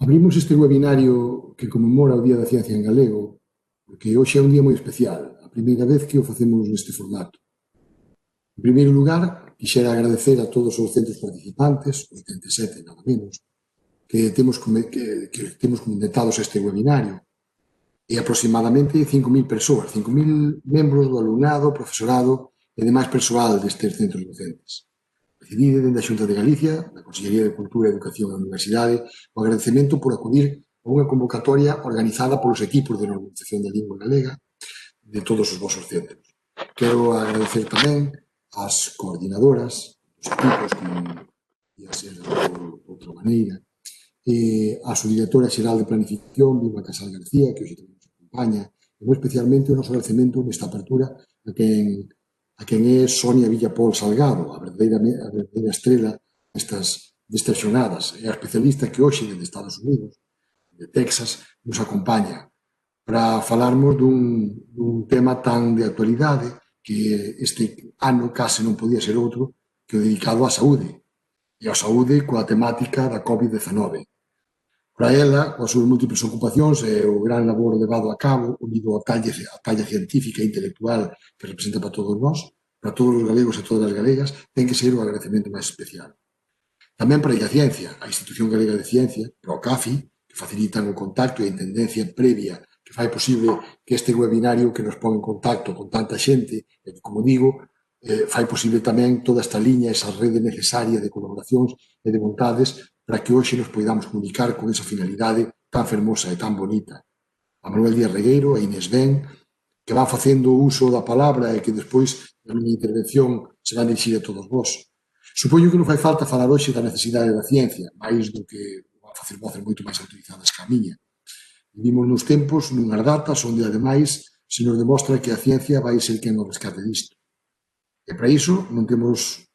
Abrimos este webinario que conmemora o Día da Ciencia en Galego porque hoxe é un día moi especial, a primeira vez que o facemos neste formato. En primeiro lugar, quixera agradecer a todos os centros participantes, 87 nada menos, que temos comentados este webinario, e aproximadamente 5.000 persoas, 5.000 membros do alumnado, profesorado e demais persoal destes centros docentes. Recibide dende a Xunta de Galicia, da Consellería de Cultura, Educación e Universidade, o agradecemento por acudir a unha convocatoria organizada polos equipos de normalización da lingua galega de todos os vosos centros. Quero agradecer tamén ás coordinadoras, os equipos, como ia ser de outra maneira, a subdirectora xeral de Planificación, Vilma Casal García, que hoxe tamén nos acompaña, e moi especialmente o noso agradecemento nesta apertura a quen é Sonia Villapol Salgado, a verdadeira estrela destas xornadas, e a especialista que hoxe desde Estados Unidos, de Texas, nos acompaña para falarmos dun tema tan de actualidade que este ano case non podía ser outro que o dedicado á saúde, e á saúde coa temática da COVID-19. Para ela, coas súas múltiples ocupacións e o gran labor levado a cabo, unido á talla científica e intelectual que representa para todos nós, para todos os galegos e todas as galegas, ten que ser o agradecemento máis especial. Tamén para a Ciencia, a Institución Galega de Ciencia, para o CAFI, que facilitan o contacto e a entendencia previa que fai posible que este webinario que nos pon en contacto con tanta xente, e que, como digo, fai posible tamén toda esta liña, esa rede necesaria de colaboracións e de vontades para que hoxe nos poidamos comunicar con esa finalidade tan fermosa e tan bonita. A Manuel Díaz Regueiro, a Inés Ben, que van facendo uso da palabra e que despois na miña intervención se van dirixir a todos vós. Supoño que non fai falta falar hoxe da necesidade da ciencia, máis do que van facer voces moito máis autorizadas que a miña. Vivimos nos tempos, nunhas datas, onde, ademais, se nos demostra que a ciencia vai ser quen nos rescate disto. E para iso non temos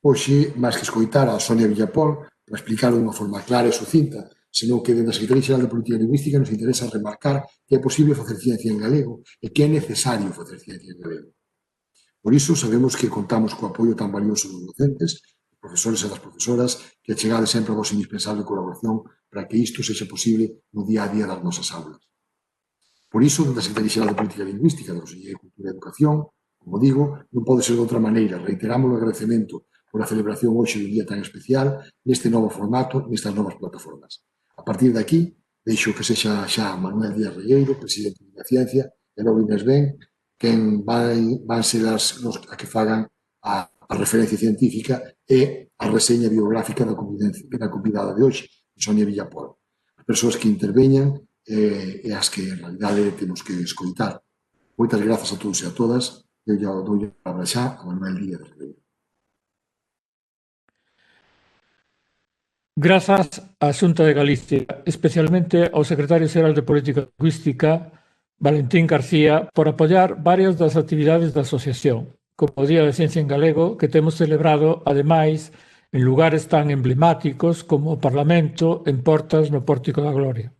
hoxe máis que escoitar a Sonia Villapol para explicar de unha forma clara e sucinta, senón que dentro da Secretaría Xeral de Política Lingüística nos interesa remarcar que é posible facer ciencia en galego e que é necesario facer ciencia en galego. Por iso, sabemos que contamos co apoio tan valioso dos docentes, dos profesores e das profesoras, que achegade sempre a vosa indispensable colaboración para que isto sexa posible no día a día das nosas aulas. Por iso, dentro da Secretaría Xeral de Política Lingüística, da Consellería de Cultura e Educación, como digo, non pode ser de outra maneira. Reiteramos o agradecemento por a celebración hoxe dun día tan especial neste novo formato, nestas novas plataformas. A partir de aquí, deixo que sexa xa Manuel Díaz Regueiro, presidente da Ciencia, e logo Inés Ben, quen van ser as que fagan a referencia científica e a reseña biográfica da convidada de hoxe, Sonia Villapol. As persoas que interveñan e as que, en realidade, temos que escoitar. Moitas grazas a todos e a todas. Eu ya dou a palabra xa a Manuel Díaz Regueiro. Grazas á Xunta de Galicia, especialmente ao Secretario Xeral de Política Lingüística, Valentín García, por apoiar varias das actividades da asociación, como o Día da Ciencia en Galego, que temos celebrado, ademais, en lugares tan emblemáticos como o Parlamento en Portas no Pórtico da Gloria.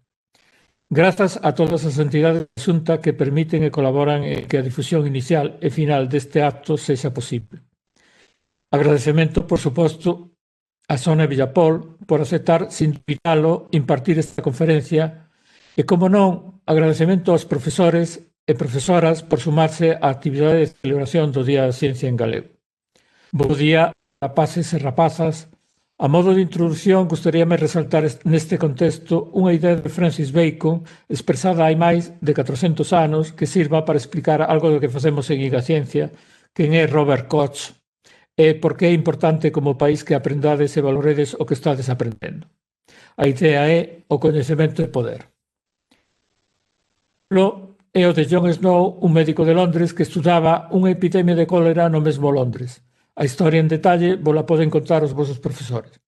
Grazas a todas as entidades da Xunta que permiten e colaboran en que a difusión inicial e final deste acto sexa posible. Agradecemento, por suposto, a Sonia Villapol por aceptar, sin invitalo, impartir esta conferencia e, como non, agradecemento aos profesores e profesoras por sumarse á actividade de celebración do Día da Ciencia en Galego. Bo día, rapaces e rapazas. A modo de introdución, gustaríame resaltar neste contexto unha idea de Francis Bacon expresada hai máis de 400 anos que sirva para explicar algo do que facemos en Igaciencia, quen é Robert Koch, e por que é importante como país que aprendades e valoredes o que estades aprendendo. A idea é o coñecemento e poder. É o de John Snow, un médico de Londres que estudaba unha epidemia de cólera no mesmo Londres. A historia en detalle vola poden contar os vosos profesores.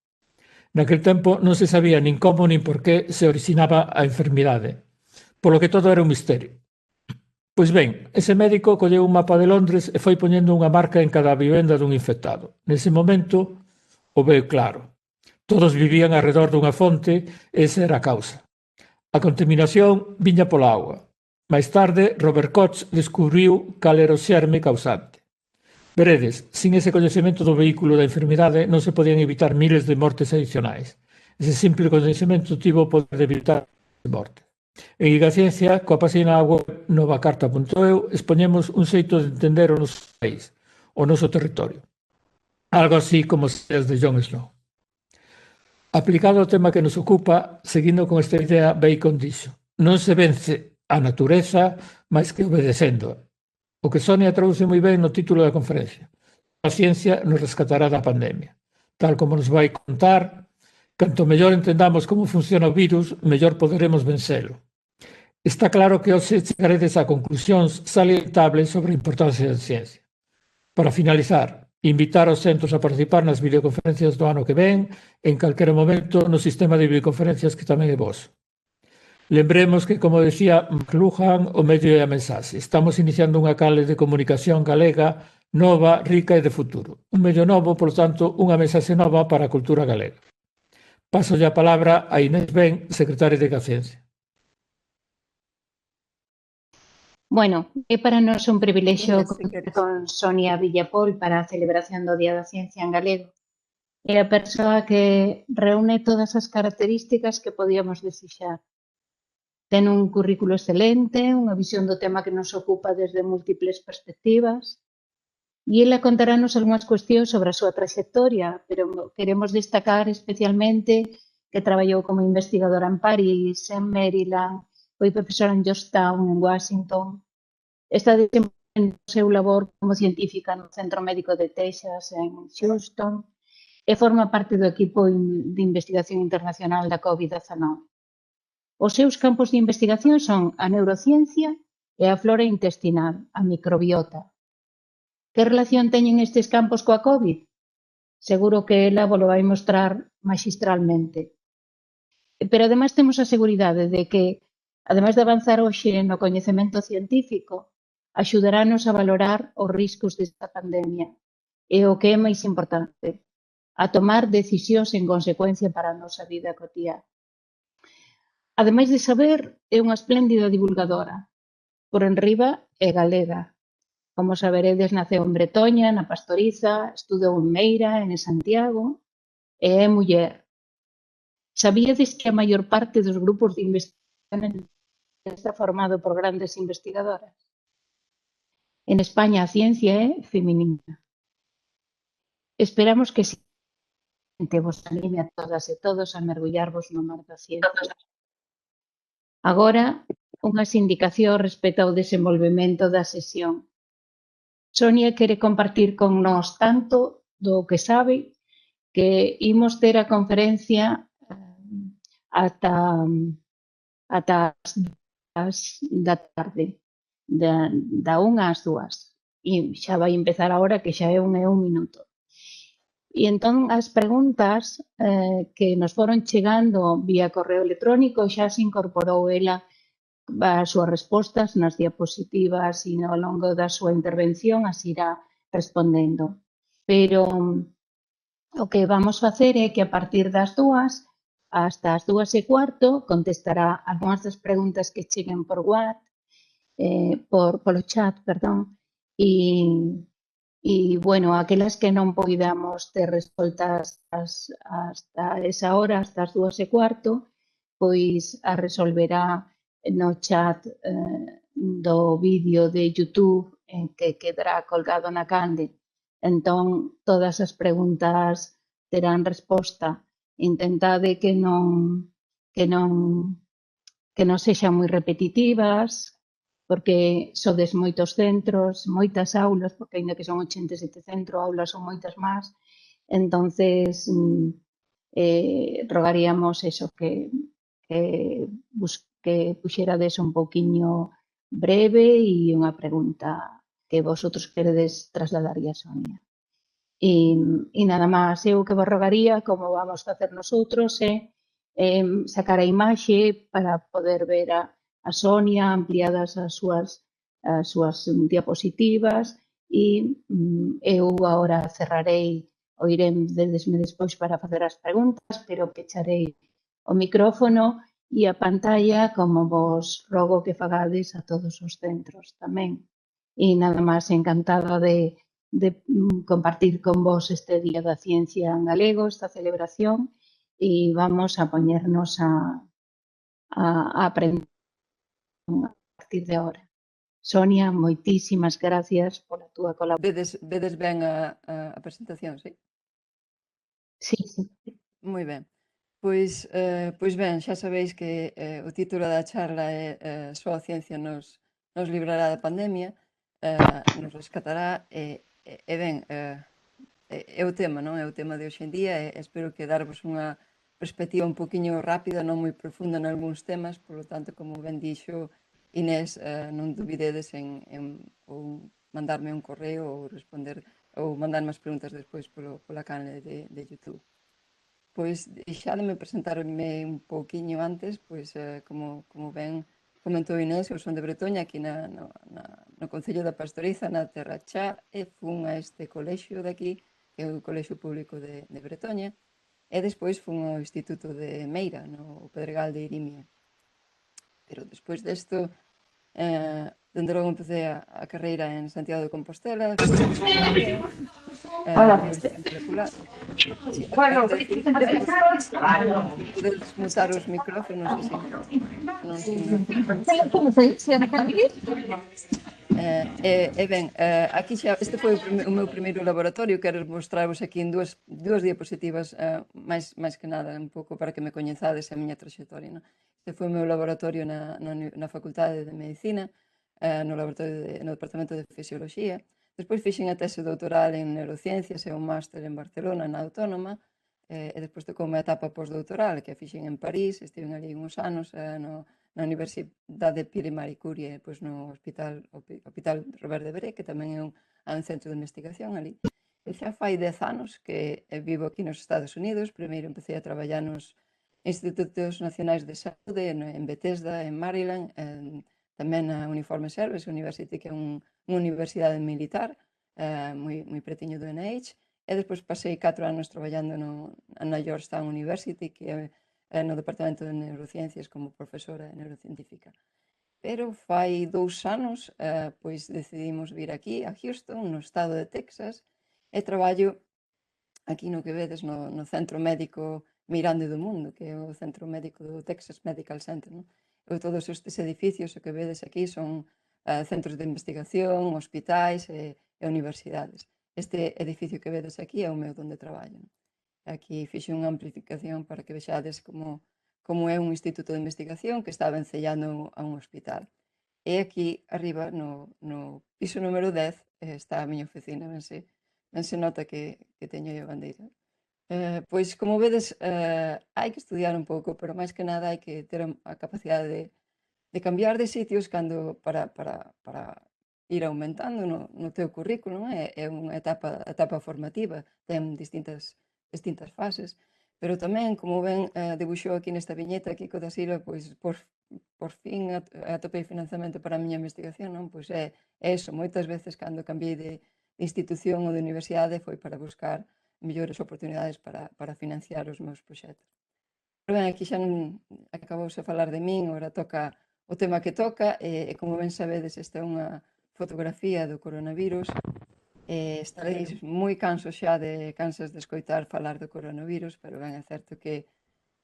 Naquel tempo non se sabía nin como nin por que se originaba a enfermidade, polo que todo era un misterio. Pois ben, ese médico colleu un mapa de Londres e foi poñendo unha marca en cada vivenda dun infectado. Nese momento, o veu claro. Todos vivían arredor dunha fonte e esa era a causa. A contaminación viña pola auga. Máis tarde, Robert Koch descubriu cal era o xerme causante. Veredes, sin ese coñecemento do vehículo da enfermidade non se podían evitar miles de mortes adicionais. Ese simple coñecemento tivo o poder de evitar a morte. En Igaciencia, coa página web novacarta.eu, expoñemos un xeito de entender o noso país, o noso territorio. Algo así como as de Jon Snow. Aplicado ao tema que nos ocupa, seguindo con esta idea, Bacon dixo: non se vence a natureza máis que obedecéndoa. O que Sonia traduce moi ben no título da conferencia. A ciencia nos rescatará da pandemia. Tal como nos vai contar, canto mellor entendamos como funciona o virus, mellor poderemos vencelo. Está claro que hoxe chegaredes a conclusións salientables sobre a importancia da ciencia. Para finalizar, invitar os centros a participar nas videoconferencias do ano que ven, en calquera momento no sistema de videoconferencias que tamén é vos. Lembremos que, como decía McLuhan, o medio é a mensaxe. Estamos iniciando unha canle de comunicación galega nova, rica e de futuro. Un medio novo, por tanto, unha mensaxe nova para a cultura galega. Paso a palabra a Inés Ben, secretaria de Ciencia. Bueno, é para nós un privilexio contar con Sonia Villapol para a celebración do Día da Ciencia en galego. É a persoa que reúne todas as características que podíamos desexar. Ten un currículo excelente, unha visión do tema que nos ocupa desde múltiples perspectivas, e ela contarános algunhas cuestións sobre a súa trayectoria, pero queremos destacar especialmente que traballou como investigadora en París, en Maryland, foi profesora en Georgetown, en Washington. Está desenvolvendo o seu labor como científica no Centro Médico de Texas, en Houston, e forma parte do equipo de investigación internacional da COVID-19. Os seus campos de investigación son a neurociencia e a flora intestinal, a microbiota. Que relación teñen estes campos coa COVID? Seguro que ela vos lo vai mostrar magistralmente. Pero ademais temos a seguridade de que, ademais de avanzar hoxe no coñecemento científico, axudarános a valorar os riscos desta pandemia e o que é máis importante, a tomar decisións en consecuencia para a nosa vida cotiá. Ademais de saber, é unha espléndida divulgadora. Por enriba é galega. Como saberedes, naceu en Bretoña, na Pastoriza, estudou en Meira, en Santiago, e é muller. Sabíades que a maior parte dos grupos de investigación está formado por grandes investigadoras? En España a ciencia é feminina. Esperamos que vos anime a todas e todos a mergullarvos no mar da ciencia. Agora, unhas indicacións respecto ao desenvolvemento da sesión. Sonia quere compartir con nós tanto do que sabe que imos ter a conferencia ata as da tarde, da 1 ás 2. E xa vai empezar a hora que xa é un minuto. E entón as preguntas que nos foron chegando vía correo electrónico xa se incorporou ela as súas respostas nas diapositivas e ao longo da súa intervención as irá respondendo. Pero o que vamos facer é que a partir das 2 hasta as 2:15 contestará algunhas das preguntas que cheguen por WhatsApp, polo chat, perdón, e, bueno, aquelas que non poidamos ter respostas hasta esa hora, hasta as 2:15, pois a resolverá no chat do vídeo de YouTube en que quedará colgado na canle. Entón, todas as preguntas terán resposta. Intentade que non sexan moi repetitivas, porque sodes moitos centros, moitas aulas, porque aínda que son 87 centros, aulas son moitas máis. Entonces, rogaríamos eso, que puxerades un pouquiño breve e unha pregunta que vosotros queredes trasladarlle a Sonia. E nada máis, eu que vos rogaría, como vamos facer nosotros, é sacar a imaxe para poder ver a Sonia, ampliadas as súas diapositivas, e eu agora cerrarei, oiredesme despois para facer as preguntas, pero pecharei o micrófono e a pantalla, como vos rogo que fagades a todos os centros tamén. E nada máis, encantada de compartir con vos este Día da Ciencia en galego, esta celebración, y vamos a poñernos a aprender a partir de ahora. Sonia, moitísimas gracias pola túa colaboración. Vedes ben a presentación, sí? Sí, sí. Moi ben. Pois ben, xa sabéis que o título da charla é Só a ciencia nos librará da pandemia, nos rescatará ben, é o tema, non? É o tema de hoxe en día e espero que darvos unha perspectiva un poquinho rápida, non moi profunda en algúns temas, polo tanto, como ben dixo Inés, non dubidedes en ou mandarme un correo ou responder ou mandarme as preguntas despois pola canle de YouTube. Pois deixádeme presentarme un pouquiño antes, pois como ben comentou Inés, eu son de Bretoña, aquí no Concello da Pastoriza, na Terra Chá, e fun a este colexio de aquí, que é o colexio público de Bretoña, e despois fun ao Instituto de Meira, no Pedregal de Irimia. Pero despois desto, dende logo empecé a carreira en Santiago de Compostela, molecular. Sí, podedes mutar os micrófonos así. Ben, aquí xa, este foi o meu primeiro laboratorio. Quero mostraros aquí en dúas diapositivas, máis que nada, un pouco para que me coñezades a miña traxectoria, non? Este foi o meu laboratorio na Facultade de Medicina, no Departamento de Fisioloxía. Despois fixen a tese doutoral en Neurociencias e un máster en Barcelona, na Autónoma, e despois tocoume a etapa postdoutoral, que a fixen en París, estiven ali uns anos na Universidade Pierre e Marie Curie, pois no Hospital Robert Debré, que tamén é un centro de investigación ali. E xa fai 10 anos que vivo aquí nos Estados Unidos. Primeiro empecé a traballar nos Institutos Nacionais de Saúde, en Bethesda, en Maryland, tamén na Uniforme Service University, que é unha universidade militar, moi pretiño do NIH, e despois pasei 4 anos traballando na Georgetown University, que é no Departamento de Neurociencias como profesora neurocientífica. Pero fai 2 anos, pois decidimos vir aquí, a Houston, no estado de Texas, e traballo aquí no que vedes no Centro Médico Mirande do Mundo, que é o Centro Médico do Texas Medical Center, non? Todos estes edificios que vedes aquí son centros de investigación, hospitais e universidades. Este edificio que vedes aquí é o meu donde traballo. Aquí fixe unha amplificación para que vexades como é un instituto de investigación que está vencellando a un hospital. E aquí arriba, no piso número 10, está a miña oficina, ben se nota que teño a bandeira. Pois, como vedes, hai que estudiar un pouco, pero máis que nada hai que ter a capacidade de cambiar de sitios para ir aumentando no teu currículum. É unha etapa formativa, ten distintas fases, pero tamén, como ben debuxou aquí nesta viñeta Kiko da Silva, pois por fin atopei financiamento para a miña investigación, non? Pois é eso, moitas veces cando cambiei de institución ou de universidade foi para buscar mellores oportunidades para financiar os meus proxectos. Pero ben, aquí xa non acabouse a falar de min, agora toca o tema que toca, e como ben sabedes, esta é unha fotografía do coronavirus. Estareis moi cansas de escoitar falar do coronavirus, pero ben, é certo que,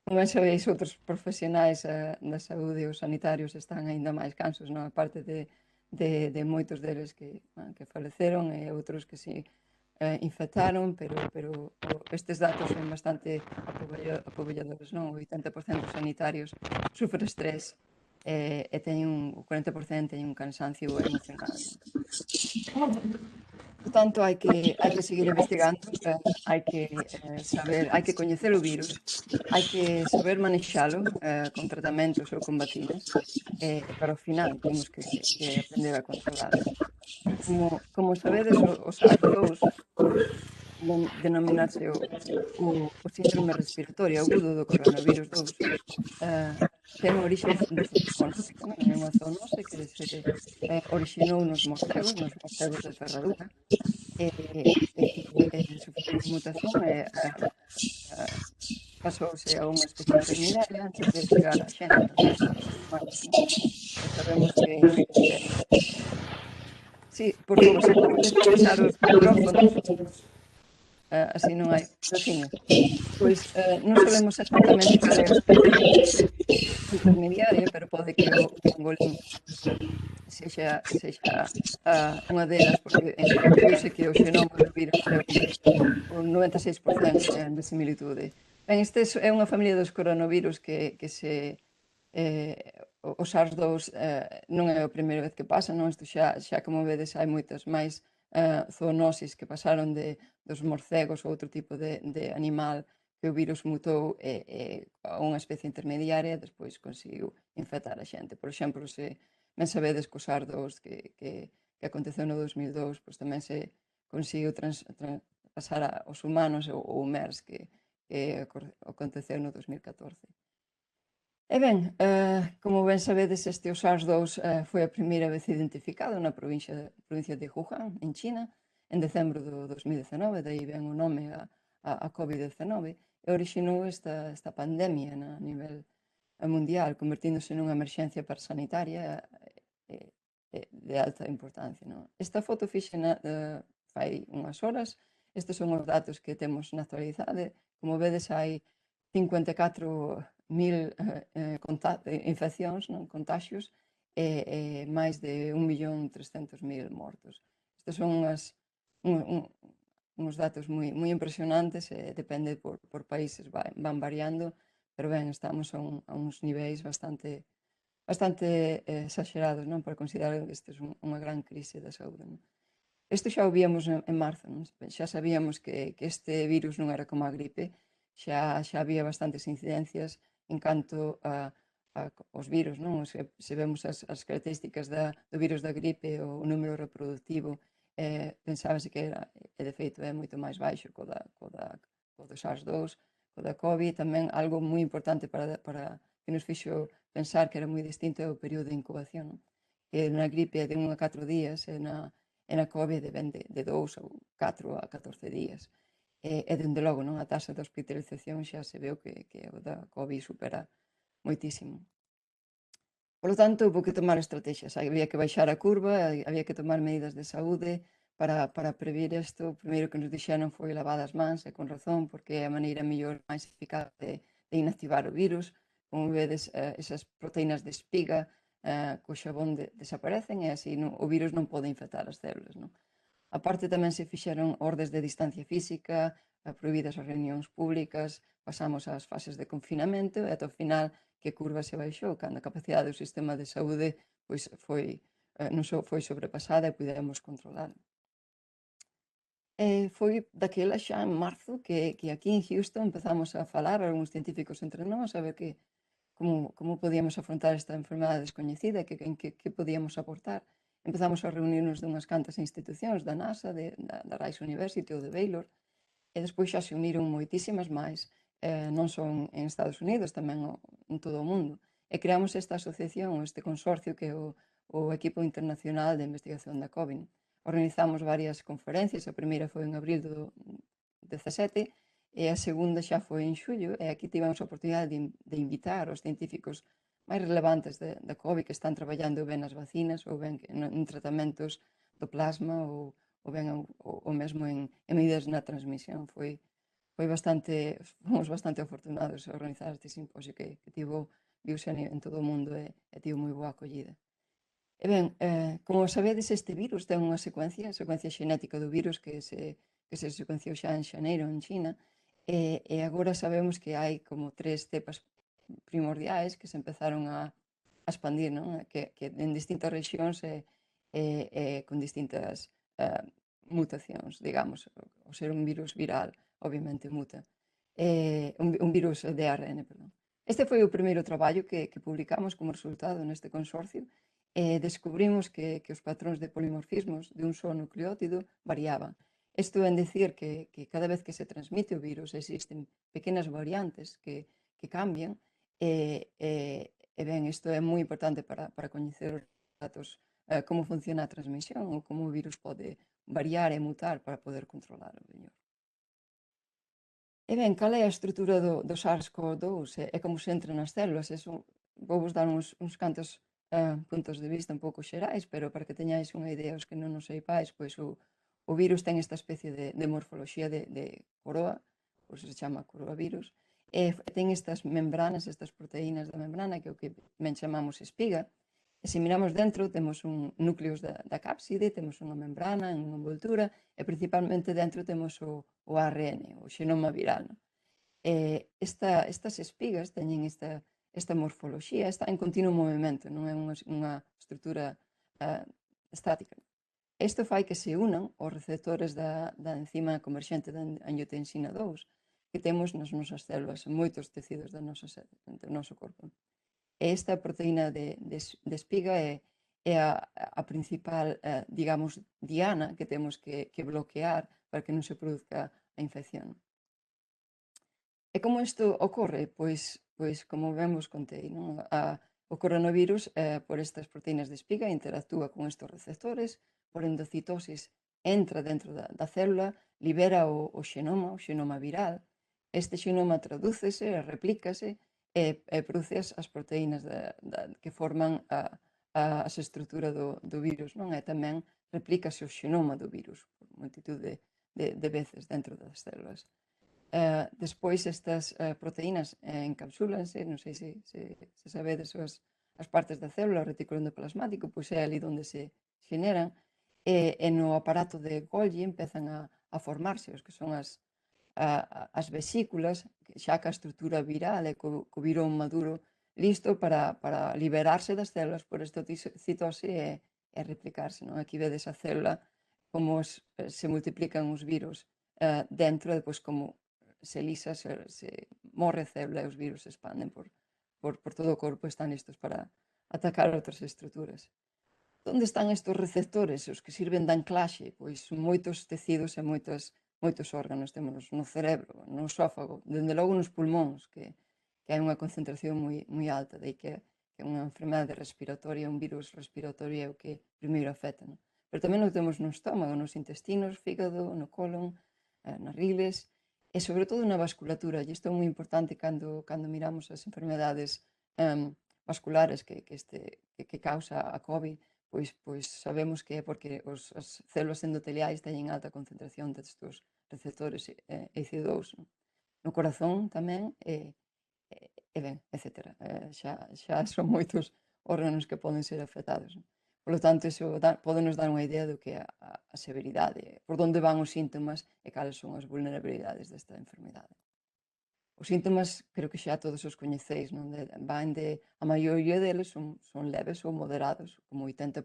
como ben sabeis, outros profesionais da saúde e os sanitarios están aínda máis cansos, non? A parte de moitos deles que faleceron e outros que si infectaron, pero estes datos son bastante apoballadores, non? O 80% dos sanitarios sufre estrés e o 40% teñen un cansancio emocional. Por tanto, hai que seguir investigando, hai que saber, hai que coñecer o virus, hai que saber manexalo con tratamentos ou con vacinas, e para o final temos que aprender a controlarlo. Como sabedes, o SARS-CoV denominarse o síndrome respiratorio agudo do coronavirus 2, ten orixe zoonótica, non? É unha zoonose que se orixinou nos morcegos de ferradura, e que sufriu unha mutación e pasouse a unha especie intermediaria antes de chegar á xente. Sabemos que sí, por favor, se podedes fixar os micrófonos. así non hai veciña. Pois non sabemos exactamente cal é a especie intermediaria, pero pode que o pangolín sexa unha delas, porque viuse que o xenoma do virus ten un 96% de similitude. Ben, este é unha familia dos coronavirus que se o SARS-2 non é a primeira vez que pasa, non? Isto xa como vedes hai moitas máis zoonosis que pasaron dos morcegos ou outro tipo de animal que o virus mutou a unha especie intermediaria e despois conseguiu infectar a xente. Por exemplo, se ben sabedes que o SARS-2 que aconteceu no 2002, pois tamén se conseguiu pasar aos humanos ou o MERS que aconteceu no 2014. E ben, como ben sabedes, este o SARS-2 foi a primeira vez identificado na provincia de Wuhan, en China, en decembro do 2019, daí ben o nome a COVID-19, e orixinou esta pandemia a nivel mundial, convertíndose nunha emerxencia sanitaria de alta importancia. Non? Esta foto fixena fai unhas horas, estes son os datos que temos na actualidade, como vedes hai 54.000 infeccións, non? Contaxios, e máis de 1.300.000 mortos. Estes son uns datos moi impresionantes, depende por países, van variando, pero ben, estamos a uns niveis bastante exagerados, non? Para considerar que isto é unha gran crise da saúde. Non? Isto xa o víamos en marzo, non? Xa sabíamos que este virus non era como a gripe, xa había bastantes incidencias en canto aos virus, non? Se vemos as características do virus da gripe, o número reproductivo, pensábase que era, e de feito é moito máis baixo co do SARS-2, co da COVID, tamén algo moi importante para que nos fixo pensar que era moi distinto é o período de incubación, non? Que na gripe é de 1 a 4 días, e na COVID ven de 2 ou 4 a 14 días. E dende logo, non? A taxa de hospitalización xa se veu que o da COVID supera moitísimo. Por lo tanto, houve que tomar estrategias. Había que baixar a curva, había que tomar medidas de saúde para prever isto. O primeiro que nos dixeron foi lavar as mans, e con razón, porque é a maneira mellor, máis eficaz de inactivar o virus. Como vedes, esas proteínas de espiga co xabón desaparecen, e así o virus non pode infectar as células. Non? A parte tamén se fixeron ordes de distancia física, prohibidas as reunións públicas, pasamos ás fases de confinamento e ata o final que curva se baixou, cando a capacidade do sistema de saúde pois non só foi sobrepasada e pudemos controlar. Foi daquela xa en marzo que aquí en Houston empezamos a falar algúns científicos entre nós a ver como podíamos afrontar esta enfermedade descoñecida, que podíamos aportar. Empezamos a reunirnos dunhas cantas institucións da NASA, da Rice University ou de Baylor, e despois xa se uniron moitísimas máis, non só en Estados Unidos, tamén en todo o mundo. E creamos esta asociación, este consorcio que é o Equipo Internacional de Investigación da COVID. Organizamos varias conferencias, a primeira foi en abril do 17, e a segunda xa foi en xullo, e aquí tivemos a oportunidade de invitar os científicos máis relevantes da COVID que están traballando ben nas vacinas ou ben en tratamentos do plasma ou ben ou mesmo en medidas na transmisión. Fomos bastante afortunados a organizar este simposio que viuse en todo o mundo e tivo moi boa acollida. E ben, como sabedes, este virus ten unha secuencia xenética do virus que se secuenciou xa en xaneiro en China, e agora sabemos que hai como 3 cepas primordiais que se empezaron a expandir, non? Que en distintas rexións con distintas mutacións, digamos. O ser un virus viral, obviamente, muta. Un virus de ARN, perdón. Este foi o primeiro traballo que publicamos como resultado neste consorcio, e descubrimos que os patróns de polimorfismos de un só nucleótido variaban. Isto é dicir que cada vez que se transmite o virus existen pequenas variantes que cambian, e ben, isto é moi importante para coñecer os datos, como funciona a transmisión ou como o virus pode variar e mutar para poder controlar o mellor. E ben, cal é a estrutura do SARS-CoV-2 e como se entra nas células? Vou vos dar uns cantos puntos de vista un pouco xerais, pero para que teñáis unha idea os que non nos seipais, pois o o virus ten esta especie de morfoloxía de coroa, por se chama coroavirus, e ten estas membranas, estas proteínas da membrana, que é o que ben chamamos espiga, e se miramos dentro, temos un núcleos da cápside, temos unha membrana, unha envoltura, e principalmente dentro temos o ARN, o xenoma viral. Estas espigas teñen esta morfoloxía, está en continuo movimento, non é unha estrutura estática. Isto fai que se unan os receptores da enzima converxente da angiotensina 2 que temos nas nosas células, en moitos tecidos do noso corpo. E esta proteína de espiga é a principal, digamos, diana que temos que bloquear para que non se produzca a infección. E como isto ocorre? Pois como ben vos contei, non? O coronavirus, por estas proteínas de espiga, interactúa con estes receptores, por endocitosis entra dentro da célula, libera o xenoma viral, este xenoma tradúcese, replícase e produce as proteínas que forman a estrutura do virus, non? E tamén replícase o xenoma do virus por multitud de veces dentro das células. Despois estas proteínas encapsúlanse, non sei se sabedes as partes da célula, o retículo endoplasmático, pois é ali onde se xeneran, e no aparato de Golgi empezan a formarse os que son as vesículas, xa que a estrutura viral e co virón maduro listo para liberarse das células por estocitose e replicarse. Non? Aquí vedes a célula como se multiplican os virus dentro, e depois como se lisa, se morre a célula e os virus se expanden por todo o corpo, están listos para atacar outras estruturas. Onde están estes receptores, os que sirven de anclaxe? Pois moitos tecidos e moitos órganos. Temos no cerebro, no esófago, dende logo nos pulmóns, que hai unha concentración moi alta, de que é unha enfermedade respiratoria, un virus respiratorio é o que primeiro afecta. Non? Pero tamén o temos no estómago, nos intestinos, fígado, no colon, nas riles, e sobre todo na vasculatura, e isto é moi importante cando miramos as enfermedades vasculares que causa a COVID, pois sabemos que é porque as células endoteliais teñen alta concentración destes receptores EC2. No corazón tamén, ben, etc. Xa son moitos órganos que poden ser afectados. Por lo tanto, iso podenos dar unha idea do que é a severidade, por onde van os síntomas e cales son as vulnerabilidades desta enfermedade. Os síntomas, creo que xa todos os coñeceis, non? A maioría deles son leves ou moderados, como 80%,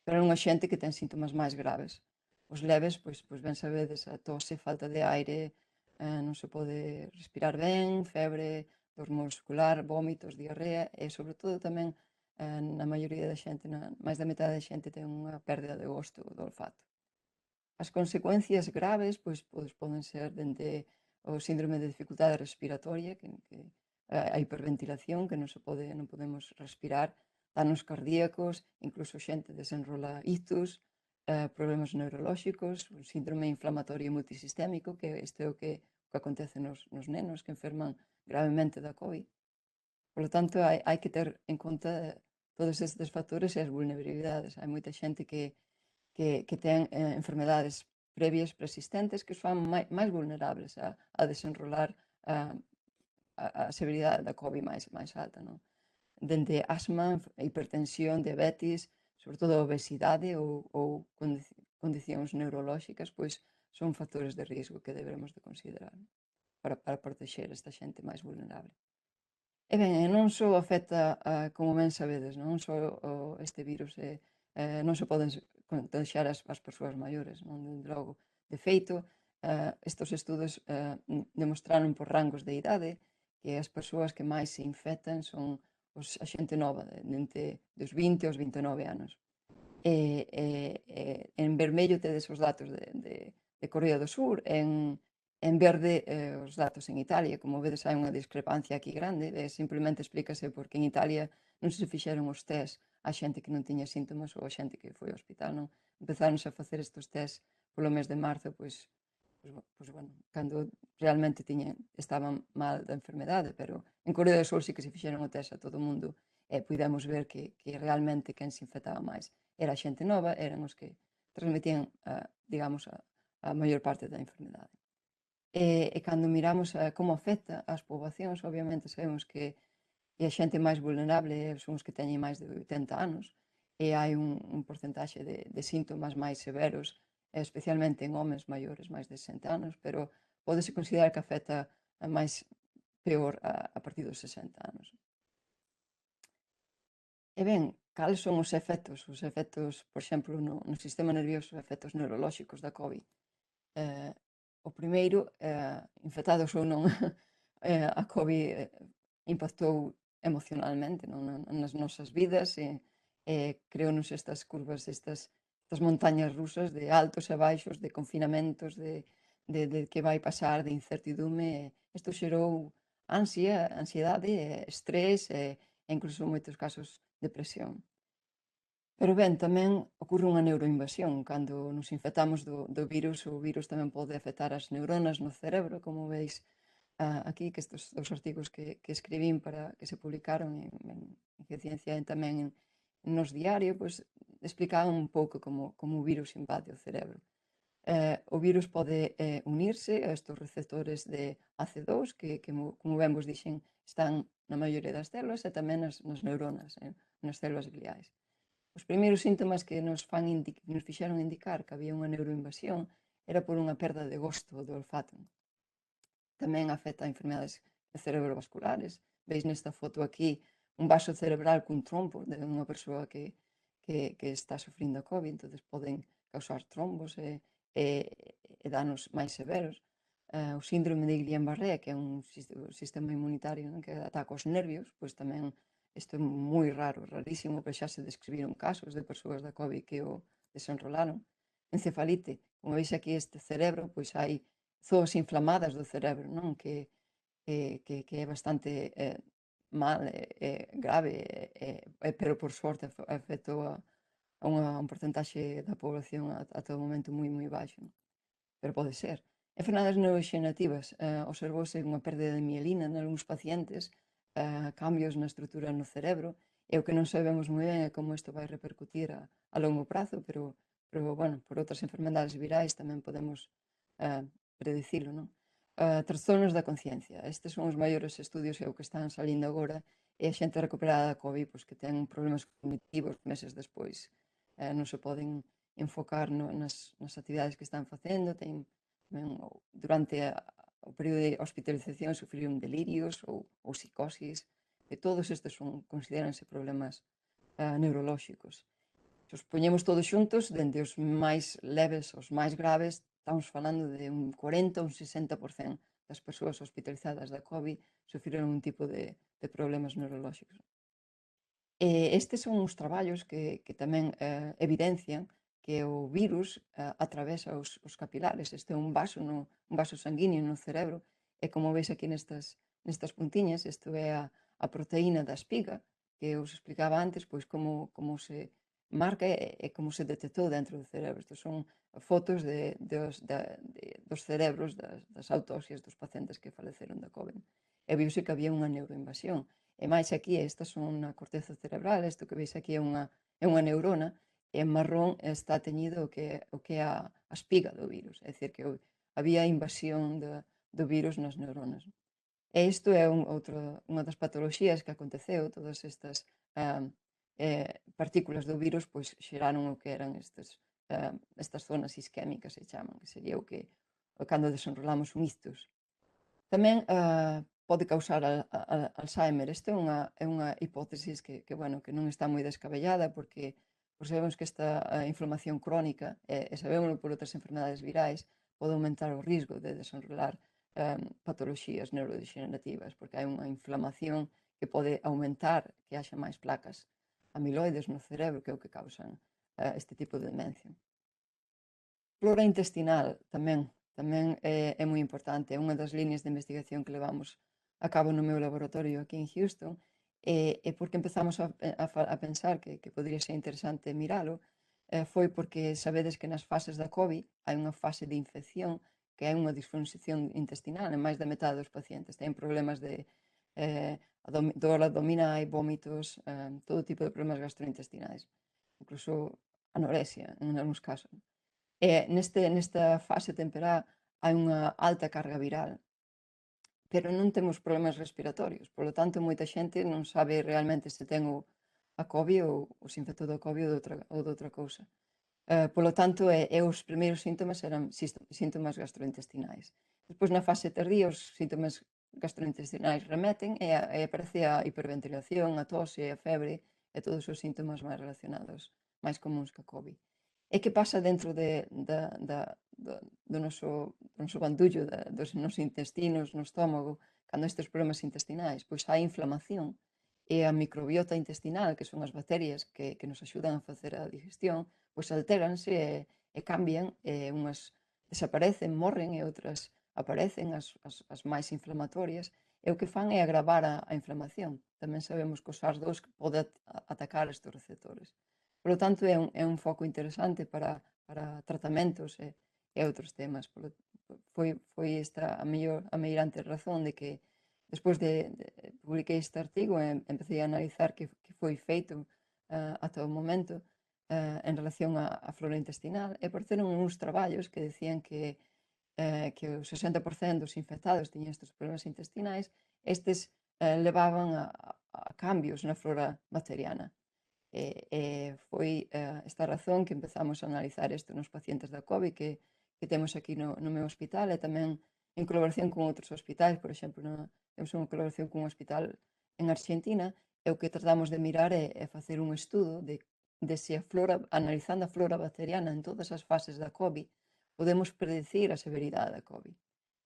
pero hai unha xente que ten síntomas máis graves. Os leves, pois ben sabedes, a tose, falta de aire, non se pode respirar ben, febre, dor muscular, vómitos, diarrea e, sobre todo, tamén na maioría da xente, máis da metade da xente ten unha pérdida de gosto do olfato. As consecuencias graves pois poden ser dende o síndrome de dificultade respiratoria, que a hiperventilación, que non podemos respirar, danos cardíacos, incluso xente desenrola ictus, problemas neurolóxicos, o síndrome inflamatorio multisistémico, que este é o que acontece nos nenos que enferman gravemente da COVID. Por lo tanto, hai que ter en conta todos estes factores e as vulnerabilidades. Hai moita xente que ten enfermedades previas persistentes que os fan máis vulnerables a desenrolar a severidade da COVID máis alta. Non? Dende asma, hipertensión, diabetes, sobre todo a obesidade ou condicións neurolóxicas, pois son factores de risco que deberemos de considerar para protexer esta xente máis vulnerable. E ben, non só afecta, como ben sabedes, non só este virus non se poden contagiar as persoas maiores, non? Dende logo. De feito, estes estudos demostraron por rangos de idade que as persoas que máis se infectan son a xente nova, entre dos 20 aos 29 anos. En vermello tedes os datos de Corea do Sur, en verde os datos en Italia. Como vedes, hai unha discrepancia aquí grande, simplemente explícase porque en Italia non se fixeron os test a xente que non tiña síntomas ou a xente que foi ao hospital. Non empezáronse a facer estes test polo mes de marzo, pois bueno, cando realmente estaban mal da enfermedade, pero en Corea do Sur sí que se fixeron o test a todo o mundo e pudemos ver que realmente quen se infectaba máis era a xente nova, eran os que transmitían, digamos, a maior parte da enfermedade. E cando miramos como afecta ás poboacións, obviamente sabemos que a xente máis vulnerable son os que teñen máis de 80 anos, e hai un porcentaxe de síntomas máis severos, especialmente en homes maiores, máis de 60 anos, pero pódese considerar que afecta máis peor a partir dos 60 anos. E ben, cales son os efectos? Os efectos, por exemplo, no sistema nervioso, efectos neurolóxicos da COVID. O primeiro, infectados ou non, a COVID impactou emocionalmente nas nosas vidas e creounos estas curvas, estas montañas rusas de altos e baixos, de confinamentos, de que vai pasar, de incertidume. Isto xerou ansiedade, estrés e incluso en moitos casos depresión. Pero ben, tamén ocorre unha neuroinvasión. Cando nos infectamos do virus, o virus tamén pode afectar as neuronas no cerebro, como veis aquí, que estes dos artigos que escribín para que se publicaron en Ciencia e tamén nos diario, pois explicaban un pouco como o virus invade o cerebro. O virus pode unirse a estes receptores de AC2 que como ben vos dixen, están na maioría das células e tamén nas neuronas, nas células gliais. Os primeiros síntomas que nos fixeron indicar que había unha neuroinvasión era por unha perda de gosto do olfato. Tamén afecta a enfermedades cerebrovasculares. Veis nesta foto aquí un vaso cerebral cun trombo de unha persoa que está sufrindo a COVID, entón poden causar trombos e danos máis severos. O síndrome de Guillain-Barré, que é un sistema inmunitario que ataca os nervios, pois tamén isto é moi raro, rarísimo, pero xa se describiron casos de persoas da COVID que o desenrolaron. Encefalite, como veis aquí este cerebro, pois hai zoas inflamadas do cerebro, non? Que é bastante mal e grave, pero por sorte afectou a un porcentaxe da población ata o momento moi baixo, pero pode ser. Enfermedades neuroxenerativas, observouse unha pérdida de mielina nalgúns pacientes, cambios na estrutura no cerebro, e o que non sabemos moi ben é como isto vai repercutir a longo prazo, pero bueno, por outras enfermedades virais tamén podemos predicilo, non? Trastornos da conciencia. Estes son os maiores estudios e o que están salindo agora, e a xente recuperada da COVID, pois, que ten problemas cognitivos meses despois. Non se poden enfocar nas actividades que están facendo, durante o período de hospitalización sufriron delirios ou psicosis, e todos estes consideranse problemas neurolóxicos. Se os poñemos todos xuntos, dende os máis leves aos máis graves, estamos falando de un 40 ou un 60% das persoas hospitalizadas da COVID sufriron un tipo de problemas neurolóxicos. Estes son os traballos que tamén evidencian que o virus atravesa os capilares. Este é un vaso sanguíneo no cerebro, e como veis aquí nestas puntiñas, isto é a proteína da espiga, que os explicaba antes, pois como se marca e como se detectou dentro do cerebro. Estes son fotos dos cerebros das autopsias dos pacientes que faleceron da COVID. E viuse que había unha neuroinvasión. E máis aquí, estas son na corteza cerebral, isto que veis aquí é unha neurona, e en marrón está teñido o que é a espiga do virus, é dicir, que había invasión do virus nas neuronas. E isto é unha das patoloxías que aconteceu, todas estas partículas do virus pois xeraron o que eran estas zonas isquémicas, se chaman, que sería o que cando desenrolamos un ictus. Tamén pode causar Alzheimer. Isto é unha hipótesis que non está moi descabellada, porque sabemos que esta inflamación crónica, e sabémoslo por outras enfermedades virais, pode aumentar o risco de desenrolar patoloxías neurodegenerativas, porque hai unha inflamación que pode aumentar que haxa máis placas amiloides no cerebro, que é o que causan este tipo de demencia. Flora intestinal tamén é moi importante, é unha das líneas de investigación que levamos a cabo no meu laboratorio aquí en Houston, e porque empezamos a pensar que podría ser interesante miralo, foi porque sabedes que nas fases da COVID hai unha fase de infección que é unha disfunción intestinal en máis da metade dos pacientes. Ten problemas de dor abdominal, vómitos, todo tipo de problemas gastrointestinais. Incluso anorexia, en algúns casos. E nesta fase temperá hai unha alta carga viral, pero non temos problemas respiratorios, polo tanto, moita xente non sabe realmente se ten a COVID ou se infectou do COVID ou de outra cousa. Polo tanto, os primeiros síntomas eran síntomas gastrointestinais. Despois, na fase tardía, os síntomas gastrointestinais remeten e aparece a hiperventilación, a tose, a febre e todos os síntomas máis relacionados, máis comuns que a COVID. E que pasa dentro do noso bandullo, dos nosos intestinos, no estómago, cando estes problemas intestinais? Pois hai inflamación e a microbiota intestinal, que son as bacterias que nos axudan a facer a digestión, pois altéranse e cambian, unhas desaparecen, morren e outras aparecen, as máis inflamatorias, e o que fan é agravar a inflamación. Tamén sabemos que o SARS-2 pode atacar estes receptores. Por lo tanto, é un foco interesante para tratamentos e outros temas. Foi esta a meirante razón de que despois publiquei este artigo e empecé a analizar que foi feito ata o momento en relación á flora intestinal e apareceron uns traballos que decían que o 60% dos infectados tiñan estes problemas intestinais, estes levaban a cambios na flora bacteriana. Foi esta razón que empezamos a analizar isto nos pacientes da COVID que temos aquí no meu hospital e tamén en colaboración con outros hospitais, por exemplo, temos unha colaboración cun hospital en Argentina e o que tratamos de mirar é facer un estudo de se analizando a flora bacteriana en todas as fases da COVID, podemos predecir a severidade da COVID.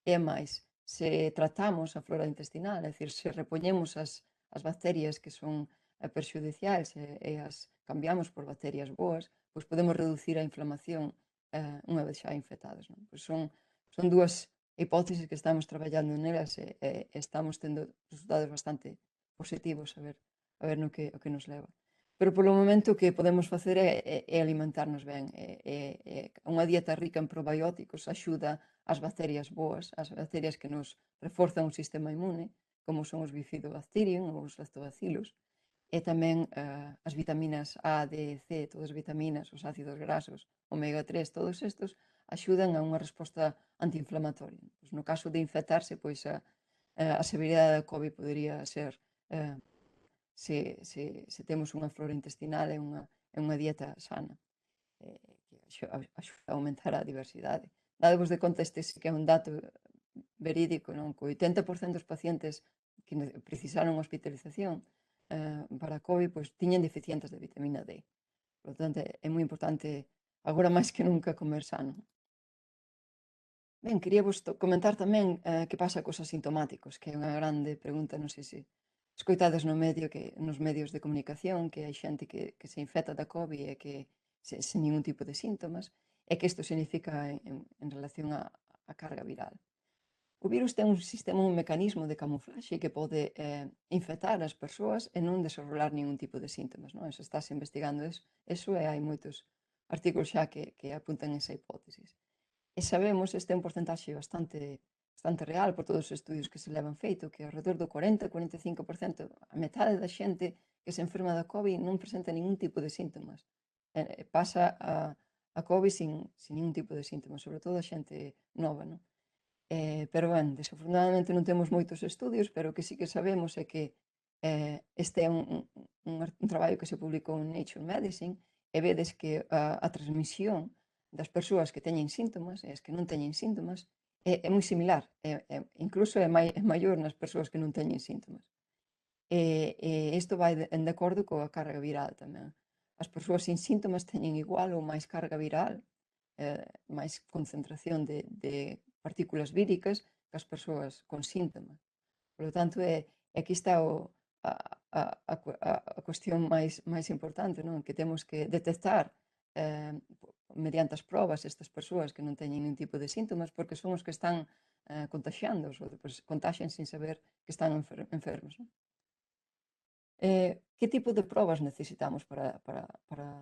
E máis, se tratamos a flora intestinal, é dicir, se repoñemos as bacterias que son perxudiciais e as cambiamos por bacterias boas, pois podemos reducir a inflamación unha vez xa infectados. Pois son dúas hipótesis que estamos traballando nelas e estamos tendo resultados bastante positivos a ver o que nos leva. Pero polo momento o que podemos facer é alimentarnos ben. Unha dieta rica en probióticos axuda as bacterias boas, as bacterias que nos reforzan o sistema inmune, como son os bifidobacterium ou os lactobacillus, e tamén as vitaminas A, D, C, todas as vitaminas, os ácidos grasos, omega 3, todos estes axudan a unha resposta antiinflamatoria. Pois no caso de infectarse, pois a severidade da COVID podería ser se temos unha flora intestinal e unha dieta sana, que axuda a aumentar a diversidade. Dadevos de conta, este sí que é un dato verídico, non? Que o 80% dos pacientes que precisaron hospitalización para COVID, pois tiñan deficiencias de vitamina D. Por lo tanto, é moi importante, agora máis que nunca, comer sano. Ben, quería vos comentar tamén que pasa cos asintomáticos, que é unha grande pregunta, non sei se escoitades nos medios de comunicación, que hai xente que se infecta da COVID e que sen ningún tipo de síntomas, e que isto significa en relación á carga viral. O virus ten un mecanismo de camuflaxe que pode infectar as persoas e non desenrolar ningún tipo de síntomas. Non? Eso estás investigando eso e hai moitos artigos xa que apuntan esa hipótesis. E sabemos, este é un porcentaxe bastante real por todos os estudios que se levan feito, que alrededor do 40-45%, a metade da xente que se enferma da COVID non presenta ningún tipo de síntomas. Pasa a COVID sin ningún tipo de síntomas, sobre todo a xente nova, non? Pero, ben, desafortunadamente non temos moitos estudios, pero o que sí que sabemos é que este é un traballo que se publicou en Nature Medicine e vedes que a transmisión das persoas que teñen síntomas e as que non teñen síntomas é moi similar, incluso é maior nas persoas que non teñen síntomas. Isto vai de acordo coa carga viral tamén. As persoas sin síntomas teñen igual ou máis carga viral, máis concentración de partículas víricas que as persoas con síntomas. Por lo tanto, aquí está a cuestión máis importante, non? Que temos que detectar mediante as probas estas persoas que non teñen ningún tipo de síntomas porque son os que están contaxiando, ou contaxian sin saber que están enfermos. Non? Que tipo de probas necesitamos para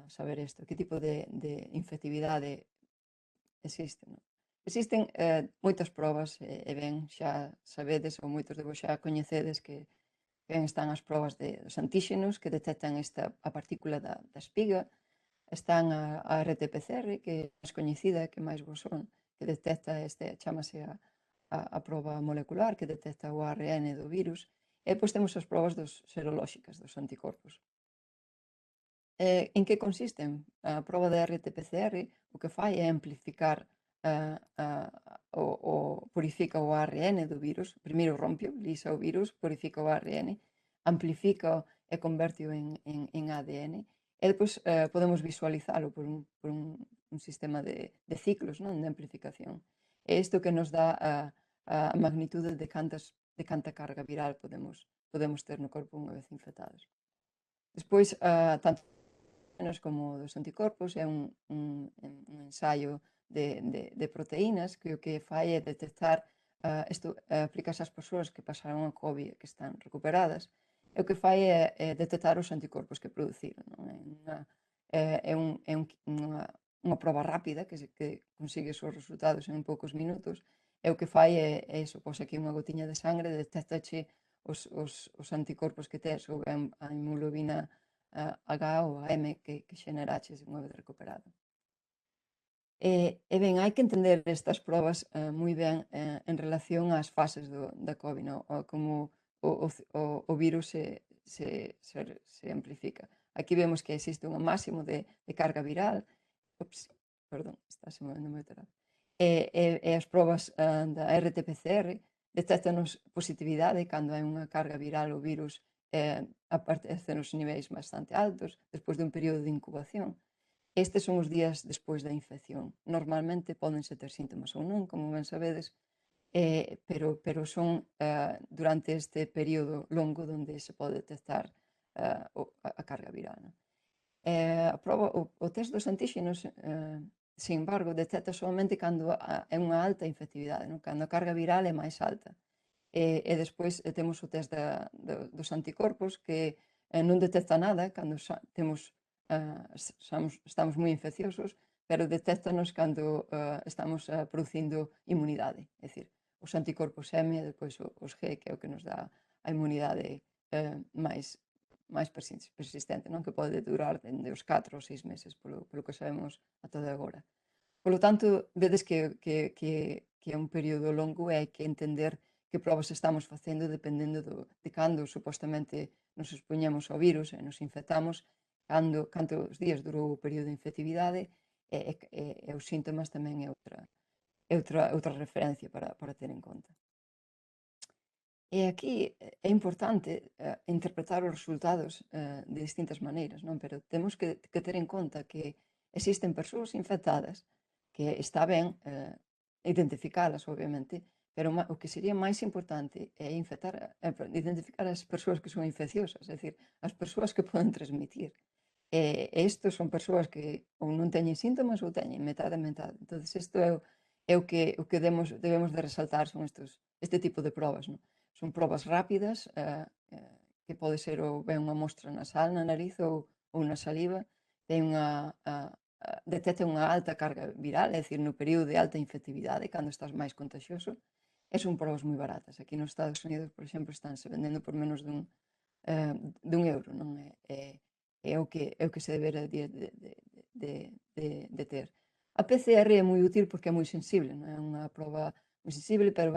saber isto? Que tipo de infectividade existe? Non? Existen moitas probas, e ben, xa sabedes, ou moitos de vos xa coñecedes que ben están as probas dos antíxenos que detectan a partícula da espiga, están a RT-PCR, que é máis coñecida, que máis vos son, que detecta chamase a proba molecular, que detecta o ARN do virus, e depois temos as probas serolóxicas, dos anticorpos. En que consisten? A proba de RT-PCR o que fai é amplificar purifica o ARN do virus, primeiro rompe, lisa o virus, purifica o ARN, amplifica e converte en ADN, e depois podemos visualizalo por un sistema de ciclos, non? De amplificación. É isto que nos dá a magnitude de canta carga viral podemos ter no corpo unha vez infectados. Despois, tanto como dos anticorpos, é un ensaio de proteínas que o que fai é detectar, isto aplica ás persoas que pasaron a COVID que están recuperadas, e o que fai é detectar os anticorpos que produciron. É unha proba rápida que consigue os resultados en poucos minutos, e o que fai é iso, pos aquí unha gotiña de sangre, detectache os anticorpos que tes, ou ben a hemoglobina H ou a M que xeneraches unha vez recuperado. E ben, hai que entender estas probas moi ben en relación ás fases da COVID, no? Como o virus se amplifica. Aquí vemos que existe un máximo de carga viral. Perdón, estáse movendo moi terado. E as probas da RT-PCR detectanos positividade cando hai unha carga viral o virus aparece nos niveis bastante altos despois dun período de incubación. Estes son os días despois da infección. Normalmente pódense ter síntomas ou non, como ben sabedes, pero son durante este período longo onde se pode detectar a carga viral. O test dos antíxenos, sin embargo, detecta solamente cando é unha alta infectividade, cando a carga viral é máis alta. E despois temos o test dos anticorpos que non detecta nada cando estamos moi infecciosos, pero detéctanos cando estamos producindo inmunidade, é dicir, os anticorpos M e depois os G, que é o que nos dá a inmunidade máis persistente, non? Que pode durar dende os 4 ou 6 meses, polo que sabemos ata de agora. Polo tanto, vedes que é un período longo e hai que entender que probas estamos facendo dependendo de cando supostamente nos expoñemos ao virus e nos infectamos, cantos días durou o período de infectividade e os síntomas tamén é outra referencia para ter en conta. E aquí é importante interpretar os resultados de distintas maneiras, non? Pero temos que ter en conta que existen persoas infectadas que está ben identificalas, obviamente, pero o que sería máis importante é identificar as persoas que son infecciosas, é dicir, as persoas que poden transmitir. E estes son persoas que ou non teñen síntomas ou teñen metade. Entón, isto é o que debemos de resaltar, son este tipo de probas, non? Son probas rápidas, que pode ser ou ben unha mostra nasal na nariz ou na saliva, detecta unha alta carga viral, é dicir, no período de alta infectividade, cando estás máis contagioso, e son probas moi baratas. Aquí nos Estados Unidos, por exemplo, estánse vendendo por menos dun euro, non? É o que se debera de ter. A PCR é moi útil porque é moi sensible, non é unha proba moi sensible, pero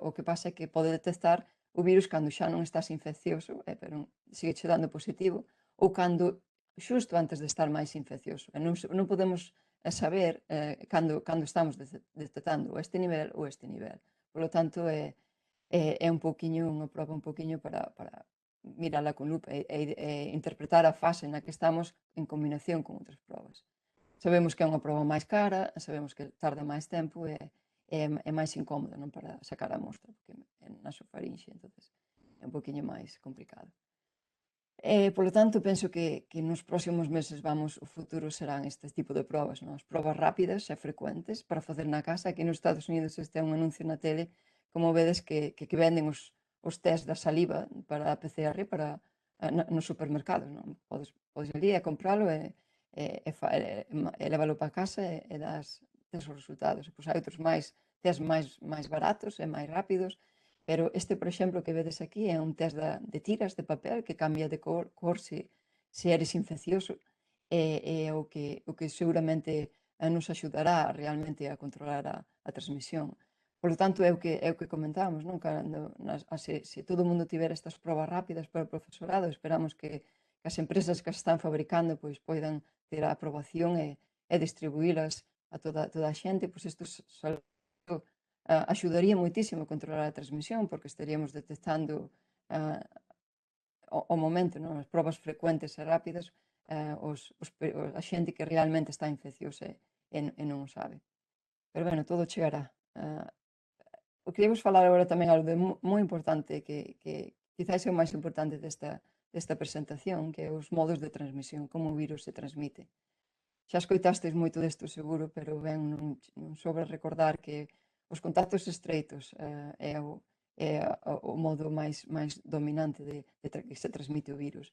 o que pasa é que pode detectar o virus cando xa non estás infeccioso, pero sigue che dando positivo, ou cando xusto antes de estar máis infeccioso. E non podemos saber cando estamos detectando este nivel ou este nivel. Por lo tanto, é unha proba un poquinho para mirala con lupa e interpretar a fase na que estamos en combinación con outras probas. Sabemos que é unha proba máis cara, sabemos que tarda máis tempo e é máis incómodo, non, para sacar a mostra, porque é na nasofarinxe, entonces é un poquinho máis complicado. Polo tanto, penso que nos próximos meses o futuro serán este tipo de probas, non? As probas rápidas e frecuentes para facer na casa. Aquí nos Estados Unidos este é un anuncio na tele, como vedes que venden os test da saliva para a PCR nos supermercados, non? Podes ali e compralo e lévalo para casa e tes os resultados. Pois hai outros test máis baratos e máis rápidos, pero este, por exemplo, que vedes aquí é un test de tiras de papel que cambia de cor se eres infeccioso é o que seguramente nos axudará realmente a controlar a transmisión. Por lo tanto, é o que comentábamos, non? Se todo o mundo tiver estas probas rápidas para o profesorado, esperamos que as empresas que as están fabricando pois poidan ter a aprobación e distribuílas a toda a xente, pois isto axudaría moitísimo a controlar a transmisión, porque estaríamos detectando ao momento, non? As probas frecuentes e rápidas, a xente que realmente está infecciosa e non o sabe. Pero, bueno, todo chegará. O que íamos falar agora tamén algo de moi importante que quizás é o máis importante desta presentación, que é os modos de transmisión, como o virus se transmite. Xa escoitastes moito desto seguro, pero ben, non sobra recordar que os contactos estreitos é o modo máis dominante de que se transmite o virus.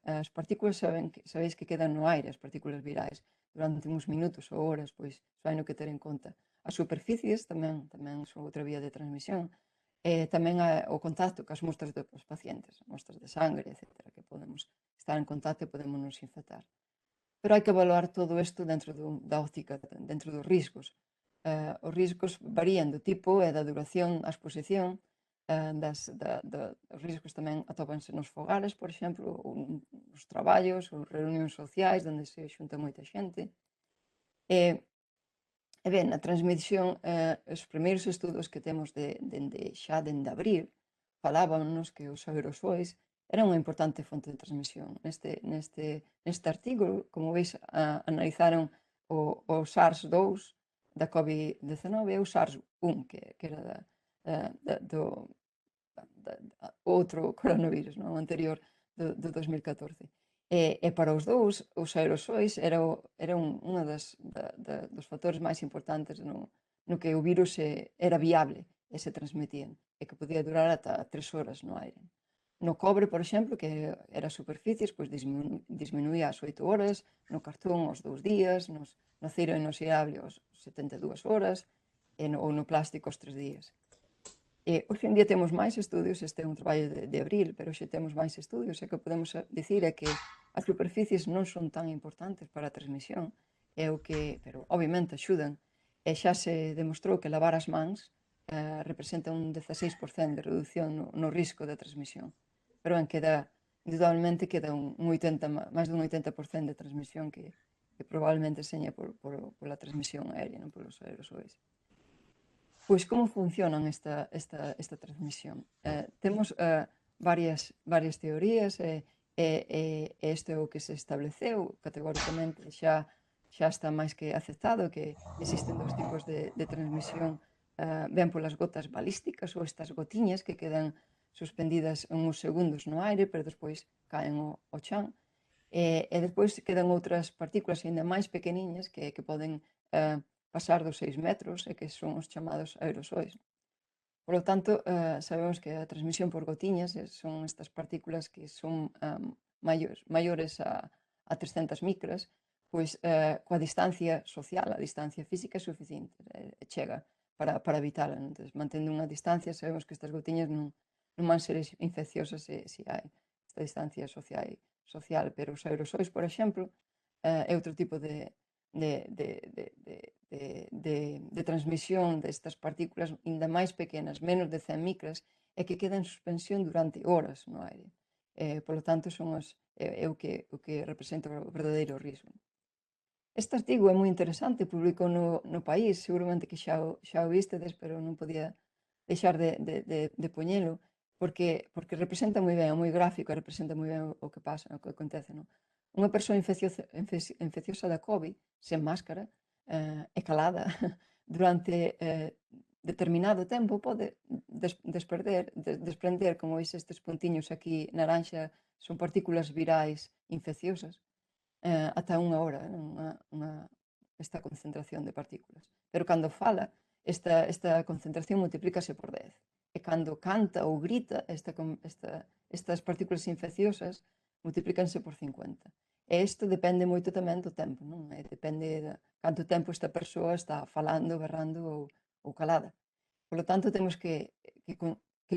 As partículas sabeis que quedan no aire, as partículas virais, durante uns minutos ou horas, pois hai no que ter en conta. As superficies tamén son outra vía de transmisión, e tamén o contacto cas mostras dos pacientes, mostras de sangre, etc., que podemos estar en contacto e podemos nos infectar. Pero hai que evaluar todo isto dentro da óptica, dentro dos riscos. Os riscos varían do tipo e da duración a exposición, os riscos tamén atópanse nos fogares, por exemplo, ou nos traballos, ou reunións sociais, onde se xunta moita xente. E ben, a transmisión, os primeiros estudos que temos xa dende abril, falábanos que os aerosois eran unha importante fonte de transmisión. Neste artigo, como veis, analizaron o SARS-2 da COVID-19 e o SARS-1, que era do outro coronavirus, non? O anterior do 2014. E para os dous, os aerosois era un dos factores máis importantes no que o virus era viable e se transmitían, e que podía durar ata 3 horas no aire. No cobre, por exemplo, que era superficies, pois disminuía ás 8 horas, no cartón aos 2 días, no acero inoxidable aos 72 horas, ou no plástico aos 3 días. Hoxe en día temos máis estudios, este é un traballo de abril, pero hoxe temos máis estudios, e o que podemos dicir é que as superficies non son tan importantes para a transmisión, pero obviamente axudan, e xa se demostrou que lavar as mans representa un 16% de reducción no risco de transmisión. Pero indudablemente queda máis dun 80% de transmisión que probablemente seña pola transmisión aérea, non polos aerosois. Pois como funcionan esta transmisión? Temos varias teorías e isto é o que se estableceu categóricamente, xa está máis que aceptado que existen dous tipos de transmisión, ben polas gotas balísticas ou estas gotiñas que quedan suspendidas uns segundos no aire, pero despois caen ao chan, e despois quedan outras partículas ainda máis pequeniñas que poden pasar dos 6 metros e que son os chamados aerosois. Por lo tanto, sabemos que a transmisión por gotiñas son estas partículas que son maiores a 300 micras, pois coa distancia social, a distancia física é suficiente, chega para evitala. Entón, mantendo unha distancia, sabemos que estas gotiñas non van ser infecciosas se hai esta distancia social, pero os aerosois, por exemplo, é outro tipo de transmisión destas partículas ainda máis pequenas, menos de 100 micras, e que quedan en suspensión durante horas no aire. Por lo tanto, é o que representa o verdadeiro risco. Este artigo é moi interesante, publicou no País, seguramente que xa o vistedes, pero non podía deixar de poñelo, porque representa moi ben, é moi gráfico e representa moi ben o que pasa, o que acontece, non? Unha persoa infecciosa da COVID, sen máscara e calada durante determinado tempo pode desprender, como veis estes puntiños aquí naranxa, son partículas virais infecciosas, ata unha hora, esta concentración de partículas. Pero cando fala, esta concentración multiplícase por 10. E cando canta ou grita, estas partículas infecciosas multiplícanse por 50. E isto depende moito tamén do tempo, non? Depende de canto tempo esta persoa está falando, berrando ou calada. Por lo tanto, temos que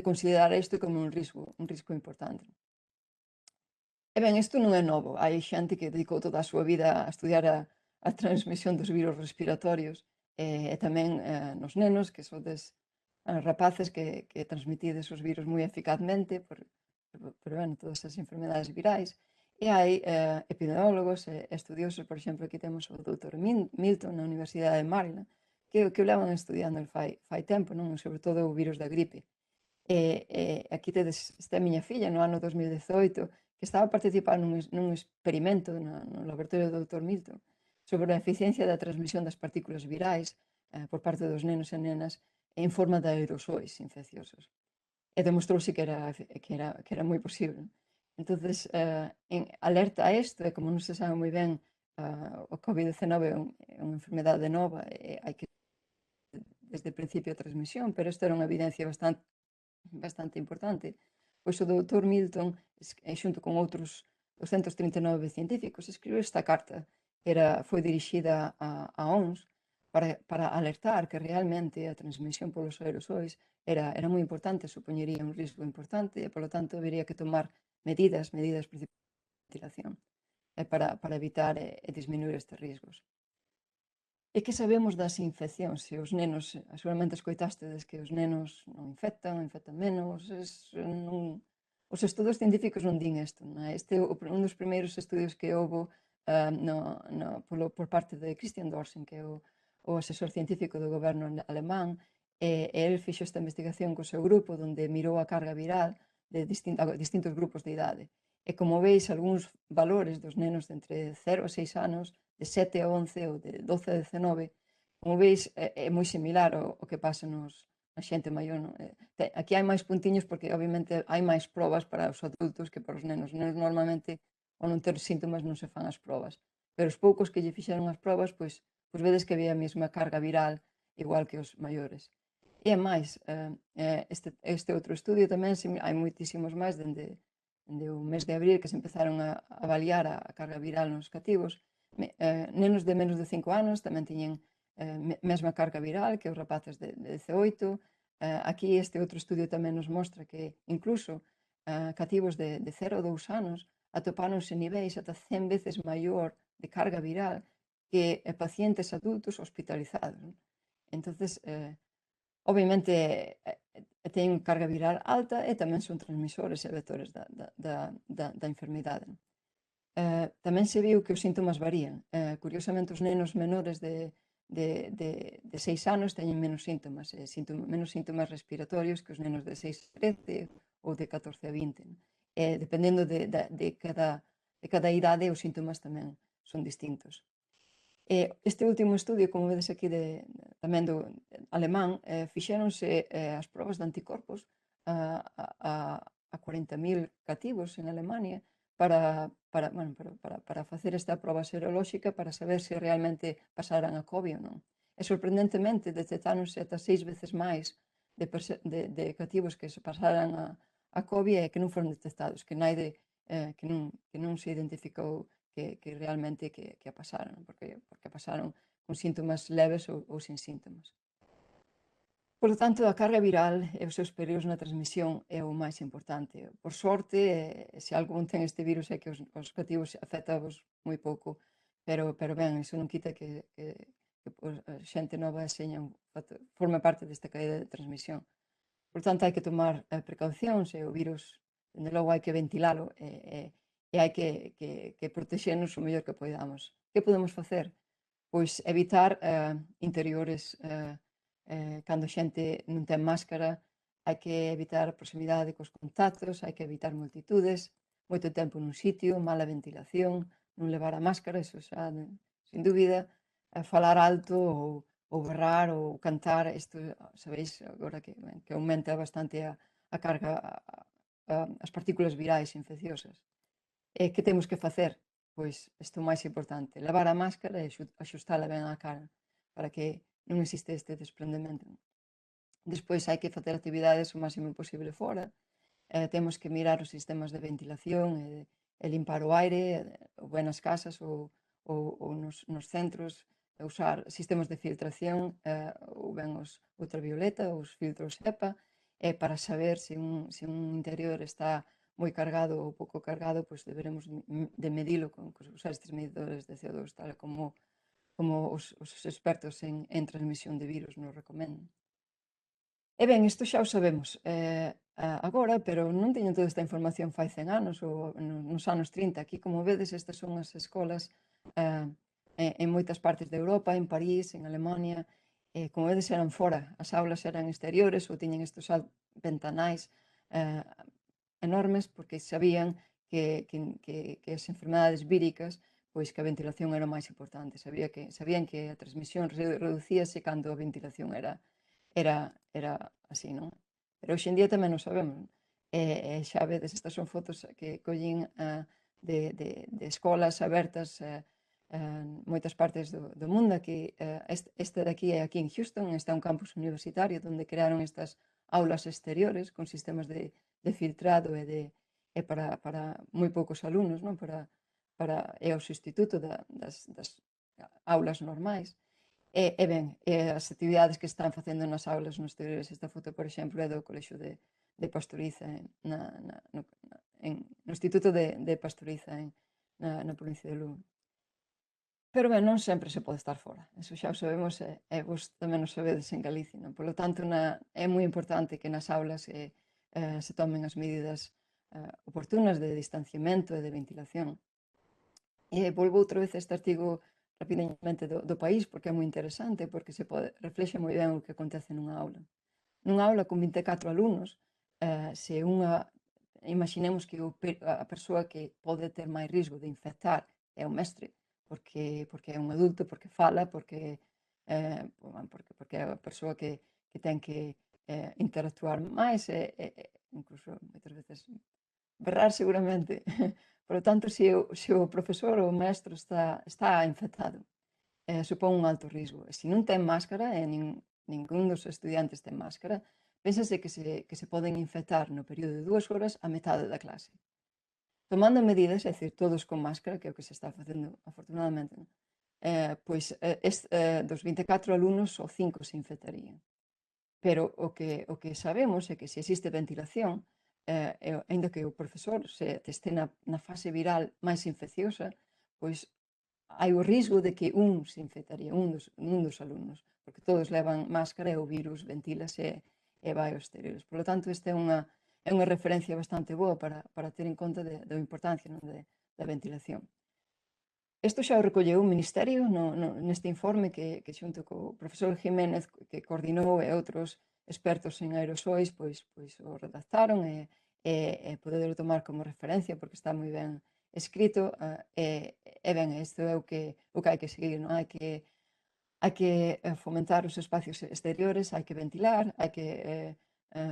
considerar isto como un risco importante. E ben, isto non é novo. Hai xente que dedicou toda a súa vida a estudiar a transmisión dos virus respiratorios e tamén nos nenos, que sodes rapaces que transmitides os virus moi eficazmente por bueno, todas as enfermedades virais. E hai epidemiólogos e estudiosos, por exemplo, aquí temos o Dr. Milton na Universidade de Maryland, que o levan estudiando fai tempo, non? Sobre todo o virus da gripe. Aquí tedes esta miña filla no ano 2018 que estaba a participar nun experimento no laboratorio do Dr. Milton sobre a eficiencia da transmisión das partículas virais por parte dos nenos e nenas en forma de aerosois infecciosos. E demostrouse que era moi posible. Entonces, en alerta a isto, e como non se sabe moi ben, o COVID-19 é unha enfermedade nova e hai que desde o principio a transmisión, pero isto era unha evidencia bastante importante, pois o doutor Milton, xunto con outros 239 científicos, escribiu esta carta. Foi dirixida a OMS para alertar que realmente a transmisión polos aerosois era moi importante, supoñería un risco importante e, polo tanto, debería que tomar medidas de ventilación para evitar e disminuir estes riscos. E que sabemos das infeccións? Se os nenos, seguramente escoitástedes que os nenos non infectan menos, os estudos científicos non din isto. Este é un dos primeiros estudios que houve por parte de Christian Dorsen, que é o asesor científico do goberno alemán, e el fixo esta investigación co seu grupo, onde mirou a carga viral de distintos grupos de idade. E como veis, algúns valores dos nenos de entre 0 a 6 anos, de 7 a 11 ou de 12 a 19, como veis, é moi similar ao que pasa na xente maior. Non? Aquí hai máis puntiños porque, obviamente, hai máis probas para os adultos que para os nenos. Os nenos, normalmente, ao non ter síntomas, non se fan as probas. Pero os poucos que lle fixeron as probas, pois vedes que había a mesma carga viral igual que os maiores. E é máis, este outro estudio tamén, hai moitísimos máis dende o mes de abril que se empezaron a avaliar a carga viral nos cativos. Nenos de menos de 5 anos tamén tiñen mesma carga viral que os rapaces de 18. Aquí este outro estudio tamén nos mostra que incluso cativos de 0 a 2 anos atopáronse niveis ata 100 veces maior de carga viral que pacientes adultos hospitalizados. Entonces, obviamente, teñen carga viral alta e tamén son transmisores e vectores da enfermidade. Tamén se viu que os síntomas varían. Curiosamente, os nenos menores de 6 anos teñen menos síntomas, menos síntomas respiratorios que os nenos de 6 a 13 ou de 14 a 20. Dependendo de cada idade, os síntomas tamén son distintos. Este último estudio, como vedes aquí tamén do alemán, fixéronse as probas de anticorpos a 40.000 cativos en Alemania para facer esta proba serolóxica para saber se realmente pasaran a COVID ou non. E sorprendentemente detectáronse ata 6 veces máis de cativos que se pasaran a COVID e que non foron detectados, que non se identificou que realmente que a pasaron, porque pasaron con síntomas leves ou sin síntomas. Por lo tanto, a carga viral e os seus períodos na transmisión é o máis importante. Por sorte, se algún ten este virus é que os cativos afectados moi pouco, pero ben, iso non quita que a xente nova forma parte desta caída de transmisión. Por tanto, hai que tomar precaucións e o virus, dende logo, hai que ventilalo e hai que protexernos o mellor que poidamos. Que podemos facer? Pois evitar interiores cando a xente non ten máscara, hai que evitar a proximidade cos contactos, hai que evitar multitudes, moito tempo nun sitio, mala ventilación, non levar a máscara, iso xa, sin dúbida, falar alto ou berrar ou cantar, isto sabéis agora que aumenta bastante a carga, as partículas virais infecciosas. E que temos que facer? Pois isto é o máis importante, levar a máscara e axustala ben á cara para que non existe este desprendemento. Despois hai que facer actividades o máximo posible fora, temos que mirar os sistemas de ventilación e limpar o aire, ou ben nas casas ou nos centros, usar sistemas de filtración ou ben os ultravioleta ou os filtros HEPA para saber se un interior está moi cargado ou pouco cargado, pois deberemos de medilo con usar estes medidores de CO2, tal como os expertos en transmisión de virus nos recomendan. E ben, isto xa o sabemos agora, pero non teño toda esta información fai 100 anos ou nos anos 30. Aquí, como vedes, estas son as escolas en moitas partes de Europa, en París, en Alemania. Como vedes, eran fora. As aulas eran exteriores ou tiñen estes ventanais enormes porque sabían que as enfermedades víricas, pois que a ventilación era o máis importante. Sabían que a transmisión reducíase cando a ventilación era así, non? Pero hoxe en día tamén o sabemos. Xa vedes, estas son fotos que collín de escolas abertas en moitas partes do mundo. Aquí, este de aquí é aquí en Houston, está un campus universitario onde crearon estas aulas exteriores con sistemas de filtrado e para moi poucos alumnos, non? É o sustituto das aulas normais. Ben, as actividades que están facendo nas aulas no exteriores, esta foto, por exemplo, é do Colexio de Pastoriza no Instituto de Pastoriza na provincia de Lugo. Pero ben, non sempre se pode estar fora, eso xa o sabemos e vos tamén o sabedes en Galicia, non? Por lo tanto, é moi importante que nas aulas se tomen as medidas oportunas de distanciamento e de ventilación. E volvo outra vez a este artigo rapidamente do País, porque é moi interesante, porque reflexa moi ben o que acontece nunha aula. Nunha aula con 24 alumnos, imaginemos que a persoa que pode ter máis risco de infectar é o mestre, porque é un adulto, porque fala, porque é a persoa que ten que interactuar máis e incluso moitas veces berrar seguramente. Por lo tanto, se o profesor ou o maestro está infectado, supón un alto risco. E se non ten máscara, e ningún dos estudiantes ten máscara, pénsase que se poden infectar no período de 2 horas a metade da clase. Tomando medidas, é dicir, todos con máscara, que é o que se está facendo afortunadamente, pois dos 24 alumnos só 5 se infectarían. Pero o que sabemos é que se existe ventilación, aínda que o profesor este na fase viral máis infecciosa, pois hai o risco de que se infectaría, un dos alumnos, porque todos levan máscara e o virus ventílase e vai aos exteriores. Por lo tanto, esta é unha referencia bastante boa para ter en conta da importancia da ventilación. Isto xa o recolleu o Ministerio neste informe que xunto co profesor Jiménez, que coordinou, e outros expertos en aerosois, pois o redactaron e poderlo tomar como referencia porque está moi ben escrito ben, isto é o que hai que seguir, non? Hai que fomentar os espacios exteriores, hai que ventilar, hai que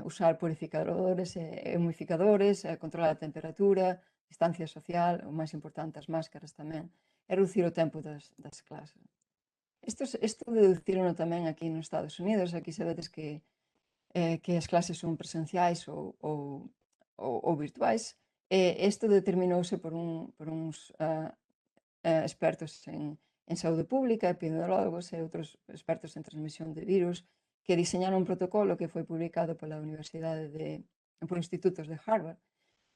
usar purificadores e humificadores, controlar a temperatura, distancia social, o máis importante, as máscaras tamén, e reducir o tempo das clases. Isto deducirono tamén aquí nos Estados Unidos. Aquí sabedes que as clases son presenciais ou virtuais. Isto determinouse por uns expertos en saúde pública, epidemiólogos e outros expertos en transmisión de virus, que diseñaron un protocolo que foi publicado pola Universidade por institutos de Harvard,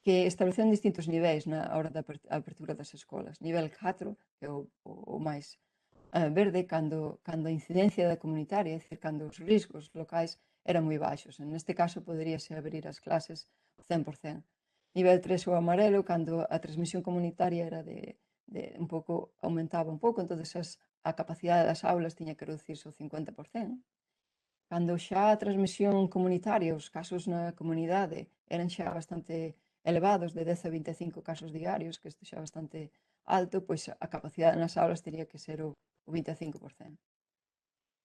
que estableceu distintos niveis na hora da apertura das escolas. Nivel 4, que é o máis verde, cando a incidencia da comunitaria, é dicir, cando os riscos locais eran moi baixos. Neste caso, poderíase abrir as clases 100%. Nivel 3 o amarelo, cando a transmisión comunitaria era aumentaba un pouco, entón a capacidade das aulas tiña que reducirse ao 50%. Cando xa a transmisión comunitaria, os casos na comunidade eran xa bastante elevados, de 10 a 25 casos diarios, que isto xa é bastante alto, pois a capacidade nas aulas teria que ser o 25%.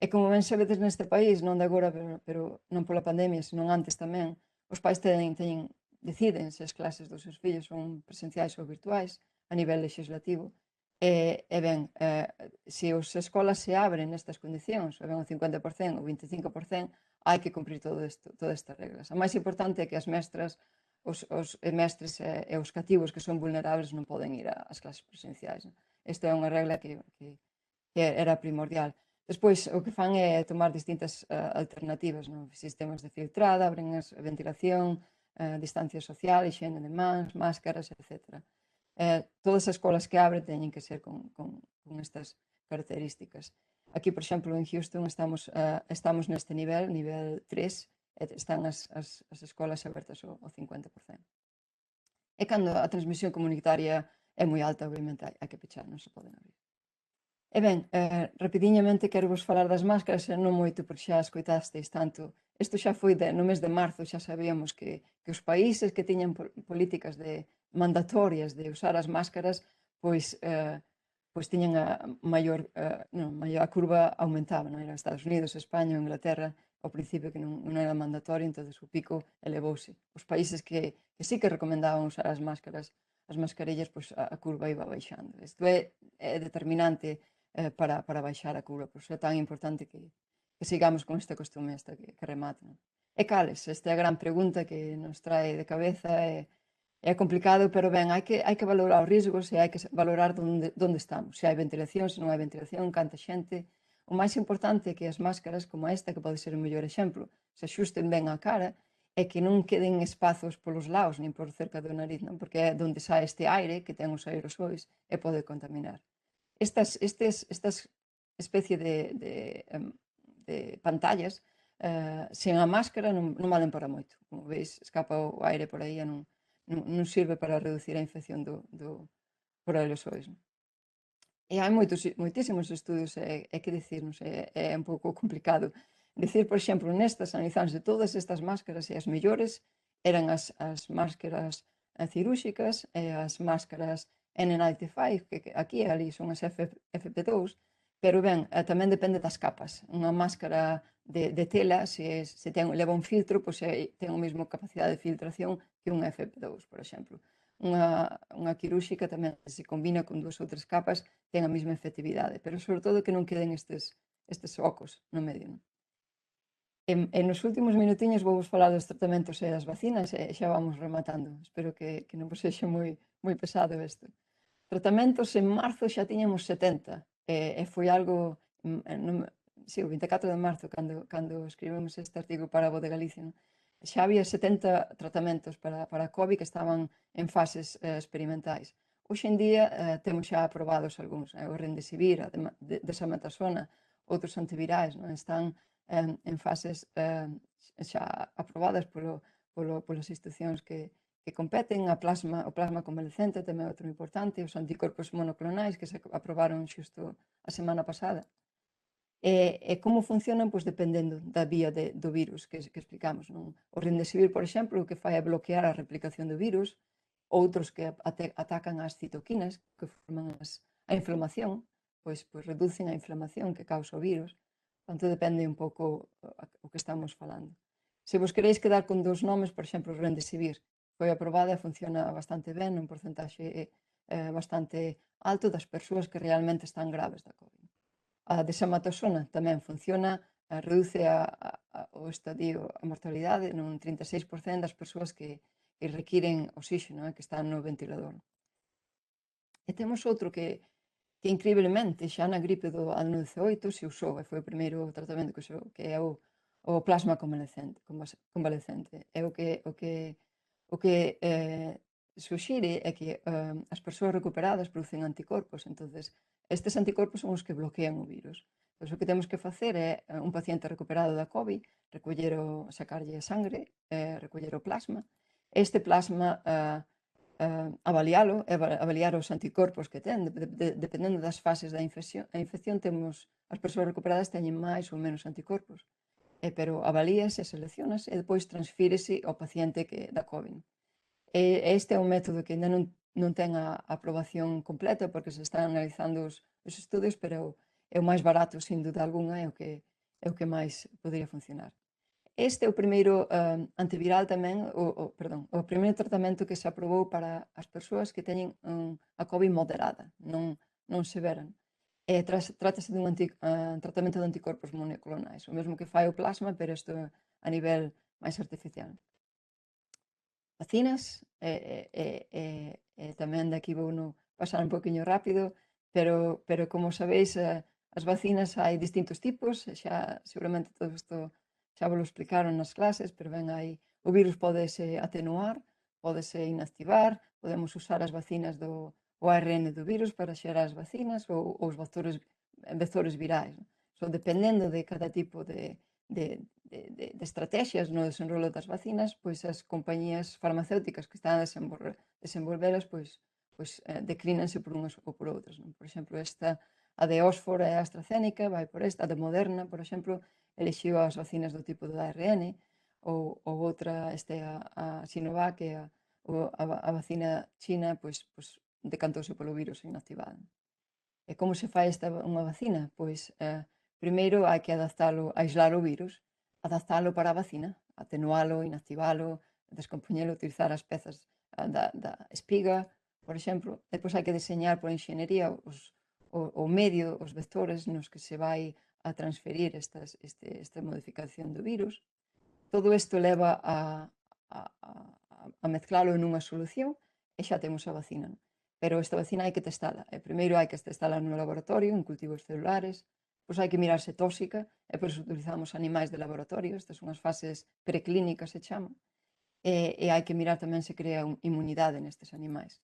E como ben sabedes neste país, non de agora, pero non pola pandemia, senón antes tamén, os pais deciden se as clases dos seus fillos son presenciais ou virtuais a nivel legislativo. Ben, se as escolas se abren nestas condicións, ben o 50% ou 25%, hai que cumprir todas estas reglas. A máis importante é que as mestras, os mestres e os cativos que son vulnerables non poden ir ás clases presenciais. Esta é unha regla que era primordial. Despois, o que fan é tomar distintas alternativas, sistemas de filtrada, abren a ventilación, distancia social, higiene de mans, máscaras, etc. Todas as escolas que abren teñen que ser con estas características. Aquí, por exemplo, en Houston estamos neste nivel 3, están as escolas abertas ao 50%. E cando a transmisión comunitaria é moi alta, obviamente, hai que pechar, non se poden abrir. E ben, rapidiñamente quero vos falar das máscaras, non moito porque xa escoitasteis tanto. Isto xa foi no mes de marzo, xa sabíamos que os países que tiñan políticas mandatorias de usar as máscaras, pois tiñan a curva aumentaba, non? Era Estados Unidos, España, Inglaterra, ao principio que non era mandatorio, entón o pico elevouse. Os países que sí que recomendaban usar as máscaras, as mascarillas, pois a curva iba baixando. Isto é determinante para baixar a curva, por iso é tan importante que sigamos con este costume que remata. E cales? Esta é a gran pregunta que nos trae de cabeza, é complicado, pero ben, hai que valorar os riscos e hai que valorar onde estamos, se hai ventilación, se non hai ventilación, canta xente. O máis importante é que as máscaras como esta, que pode ser o mellor exemplo, se axusten ben á cara e que non queden espazos polos lados, nin por cerca do nariz, non? Porque é onde sai este aire que ten os aerosois e pode contaminar. Estas especie de pantallas sen a máscara non valen para moito. Como veis, escapa o aire por aí e non sirve para reducir a infección por aerosois. E hai moitísimos estudios, que dicir, non sei, é un pouco complicado. Dicir, por exemplo, nestas analizándose todas estas máscaras e as mellores eran as máscaras cirúrxicas e as máscaras N95, que aquí e ali son as FP2, pero ben, tamén depende das capas. Unha máscara de tela, se leva un filtro, pois ten a mesma capacidade de filtración que un FP2, por exemplo. Unha quirúrxica tamén, se combina con 2 ou 3 capas, ten a mesma efectividade, pero sobre todo que non queden estes ocos no medio. E nos últimos minutiños vou vos falar dos tratamentos e das vacinas e xa vamos rematando. Espero que non vos sexa moi pesado isto. Tratamentos en marzo xa tiñamos 70 e foi algo, o 24 de marzo, cando escribimos este artigo para a Voz de Galicia, xa había 70 tratamentos para a COVID que estaban en fases experimentais. Hoxe en día temos xa aprobados algúns, o Remdesivir, a Dexametasona, outros antivirais, están en fases xa aprobadas polas institucións que competen. O plasma convalescente tamén é outro importante, os anticorpos monoclonais que se aprobaron xusto a semana pasada. E como funcionan? Pois dependendo da vía do virus que explicamos. O Remdesivir, por exemplo, o que fai é bloquear a replicación do virus, outros que atacan as citoquinas, que forman a inflamación, pois reducen a inflamación que causa o virus. Portanto, depende un pouco o que estamos falando. Se vos queréis quedar con 2 nomes, por exemplo, o Remdesivir foi aprobada e funciona bastante ben, un porcentaxe bastante alto das persoas que realmente están graves da COVID. A Dexametasona tamén funciona, reduce o estadio, a mortalidade nun 36% das persoas que requiren oxígeno, que están no ventilador. E temos outro que increíblemente xa na gripe do ano 18 se usou, e foi o primeiro tratamento que usou, que é o plasma convalescente. É o que suxire é que as persoas recuperadas producen anticorpos, entonces estes anticorpos son os que bloquean o virus. Entón, o que temos que facer é un paciente recuperado da COVID, sacarlle sangre, recoller o plasma. Este plasma avaliar os anticorpos que ten, dependendo das fases da infección. A infección as persoas recuperadas teñen máis ou menos anticorpos, pero avalíase, seleccionase e depois transfírese ao paciente da COVID. Este é un método que ainda non ten a aprobación completa porque se están analizando os estudios, pero é o máis barato, sin duda alguna, é o que máis podría funcionar. Este é o primeiro antiviral tamén, o primeiro tratamento que se aprobou para as persoas que teñen a COVID moderada, non severa. Trátase dun tratamento de anticorpos monoclonais, o mesmo que fai o plasma, pero isto a nivel máis artificial. Vacinas, tamén de aquí vou pasar un poquinho rápido, pero como sabéis, as vacinas hai distintos tipos, xa seguramente todo isto xa vos lo explicaron nas clases, pero ben, hai O virus pódese atenuar, pódese inactivar, podemos usar as vacinas do ARN do virus para xerar as vacinas ou os vectores virais. Dependendo de cada tipo de estrategias no desenrolo das vacinas, pois as compañías farmacéuticas que están a desenvolvelas, pois declínanse por unhas ou por outras. Por exemplo, a de Oxford é a AstraZeneca, vai por esta, a de Moderna, por exemplo, elixiu as vacinas do tipo do ARN, ou outra, a Sinovac, que é a vacina china, pois decantouse polo virus inactivado. E como se fai unha vacina? Pois, primeiro hai que adaptalo, aislar o virus, adaptalo para a vacina, atenualo, inactivalo, descompoñelo, utilizar as pezas da espiga, por exemplo. Depois hai que diseñar por enxenería o medio, os vectores nos que se vai a transferir esta modificación do virus. Todo isto leva a mezclalo nunha solución e xa temos a vacina. Pero esta vacina hai que testala. Primeiro hai que testala no laboratorio, en cultivos celulares, pois hai que mirar se tóxica, e por iso utilizamos animais de laboratorio, estas son as fases preclínicas, se chama, e hai que mirar tamén se crea inmunidade nestes animais.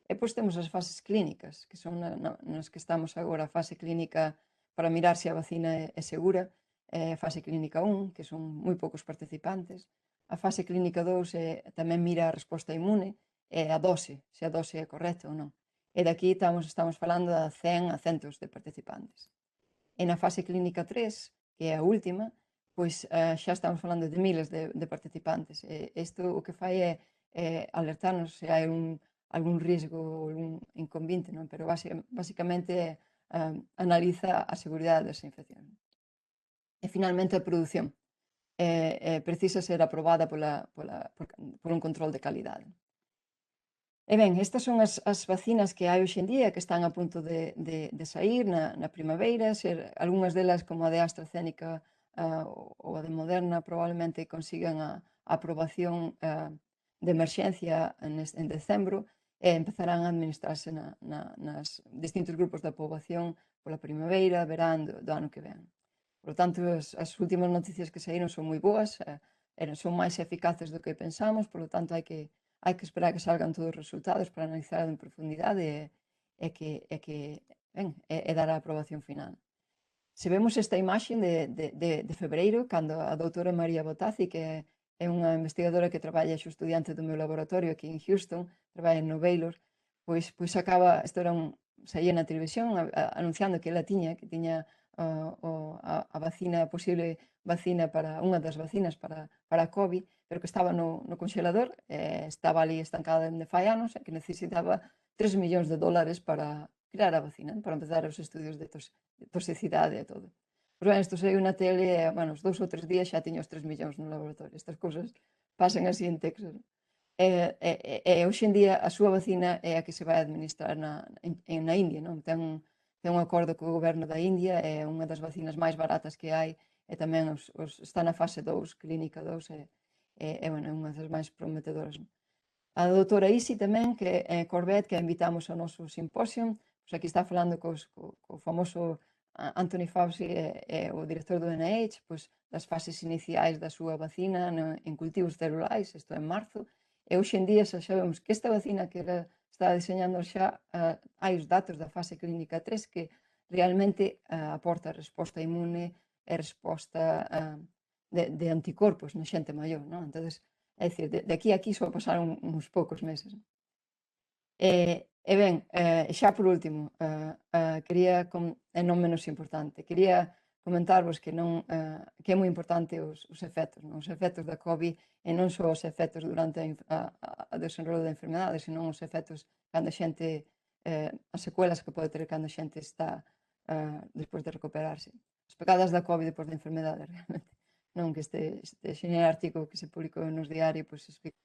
E pois temos as fases clínicas, que son nas que estamos agora, a fase clínica para mirar se a vacina é segura, a fase clínica 1, que son moi poucos participantes, a fase clínica 2 tamén mira a resposta inmune, e a dose, se a dose é correcta ou non. E daqui estamos falando de 100 a centos de participantes. E na fase clínica 3, que é a última, pois xa estamos falando de miles de participantes. Isto o que fai é alertarnos se hai algún risgo ou algún inconvinte, non? Pero basicamente analiza a seguridade desa infección. E finalmente a produción. Precisa ser aprobada por un control de calidade. E ben, estas son as vacinas que hai hoxe en día, que están a punto de sair na primavera, algunhas delas, como a de AstraZeneca ou a de Moderna, probablemente consigan a aprobación de emerxencia en decembro e empezarán a administrarse nas distintos grupos da poboación pola primavera, verán do ano que ven. Por tanto, as últimas noticias que saíron son moi boas, son máis eficaces do que pensamos, por lo tanto, hai que esperar que salgan todos os resultados para analizar en profundidade e dar a aprobación final. Se vemos esta imaxe de febreiro, cando a doutora María Bottazzi, que é unha investigadora que traballa xusto diante do meu laboratorio aquí en Houston, traballa no Baylor, pois acaba, isto era saía na televisión anunciando que ela tiña a vacina, a posible vacina para unha das vacinas para a COVID, pero que estaba no conxelador, estaba ali estancada dende fai anos e que necesitaba $3 millóns para crear a vacina, para empezar os estudios de toxicidade e todo. Pois ben, isto saiu na tele e, os 2 ou 3 días xa tiña os 3 millóns no laboratorio. Estas cousas pasan así en Texas. Hoxe en día a súa vacina é a que se vai administrar na India, non? Ten un acordo co goberno da India, é unha das vacinas máis baratas que hai e tamén está na fase 2, clínica 2, é unha das máis prometedoras. A doutora Isi tamén, que é Corbett, que a invitamos ao noso simposio, pois aquí está falando co famoso Anthony Fauci, o director do NIH, pois das fases iniciais da súa vacina en cultivos celulares, isto en marzo, e hoxe en día xa sabemos que esta vacina que está diseñando xa, hai os datos da fase clínica 3 que realmente aporta resposta inmune e resposta de anticorpos na xente maior, non? Entón, é dicir, de aquí a aquí só pasaron uns poucos meses. E ben, xa por último, quería, e non menos importante, quería comentarvos que é moi importante os efectos, os efectos da COVID, e non só os efectos durante a desenrolo da enfermedade, senón os efectos cando a xente, as secuelas que pode ter cando a xente está despois de recuperarse. As pegadas da COVID depois da enfermedade, realmente. Non que este xeñal artigo que se publicou nos diarios, pois explica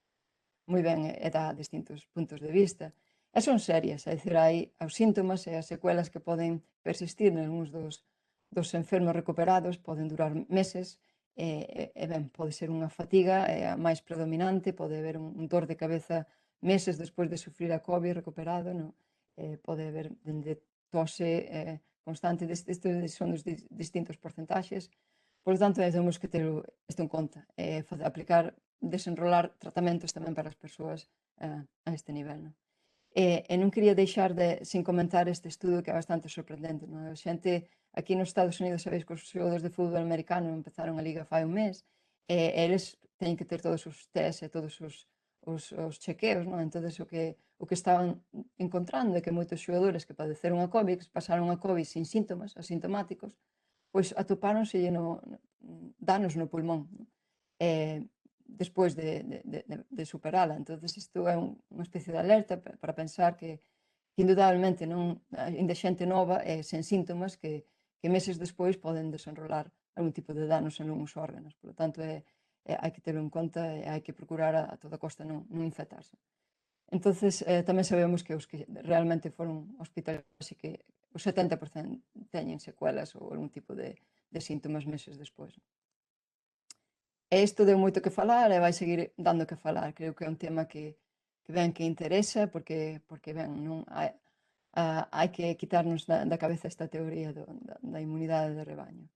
moi ben e dá distintos puntos de vista. E son serias, é dicir, hai os síntomas e as secuelas que poden persistir nalgúns dos enfermos recuperados, poden durar meses, ben, pode ser unha fatiga a máis predominante, pode haber un dor de cabeza meses despois de sufrir a COVID recuperado, pode haber dende tose constante, estes son os distintos porcentaxes. Por lo tanto, temos que ter isto en conta, aplicar desenrolar tratamentos tamén para as persoas a este nivel. E non quería deixar sin comentar este estudo que é bastante sorprendente. A xente aquí nos Estados Unidos, sabéis que os xogadores de fútbol americano empezaron a liga fai un mes, e eles teñen que ter todos os tests e todos os chequeos, entón o que estaban encontrando é que moitos xogadores que padeceron a COVID, que pasaron a COVID sin síntomas, asintomáticos, pois atopáronse danos no pulmón despois de superala. Entón, isto é unha especie de alerta para pensar que indudablemente ainda xente nova e sen síntomas que meses despois poden desenrolar algún tipo de danos en uns órganos. Por lo tanto, hai que terlo en conta e hai que procurar a toda costa non infectarse. Entón, tamén sabemos que os que realmente foron hospitalizados e que o 70% teñen secuelas ou algún tipo de síntomas meses despois. E isto deu moito que falar e vai seguir dando que falar. Creo que é un tema que interesa porque hai que quitarnos da cabeza esta teoría da inmunidade de rebaño.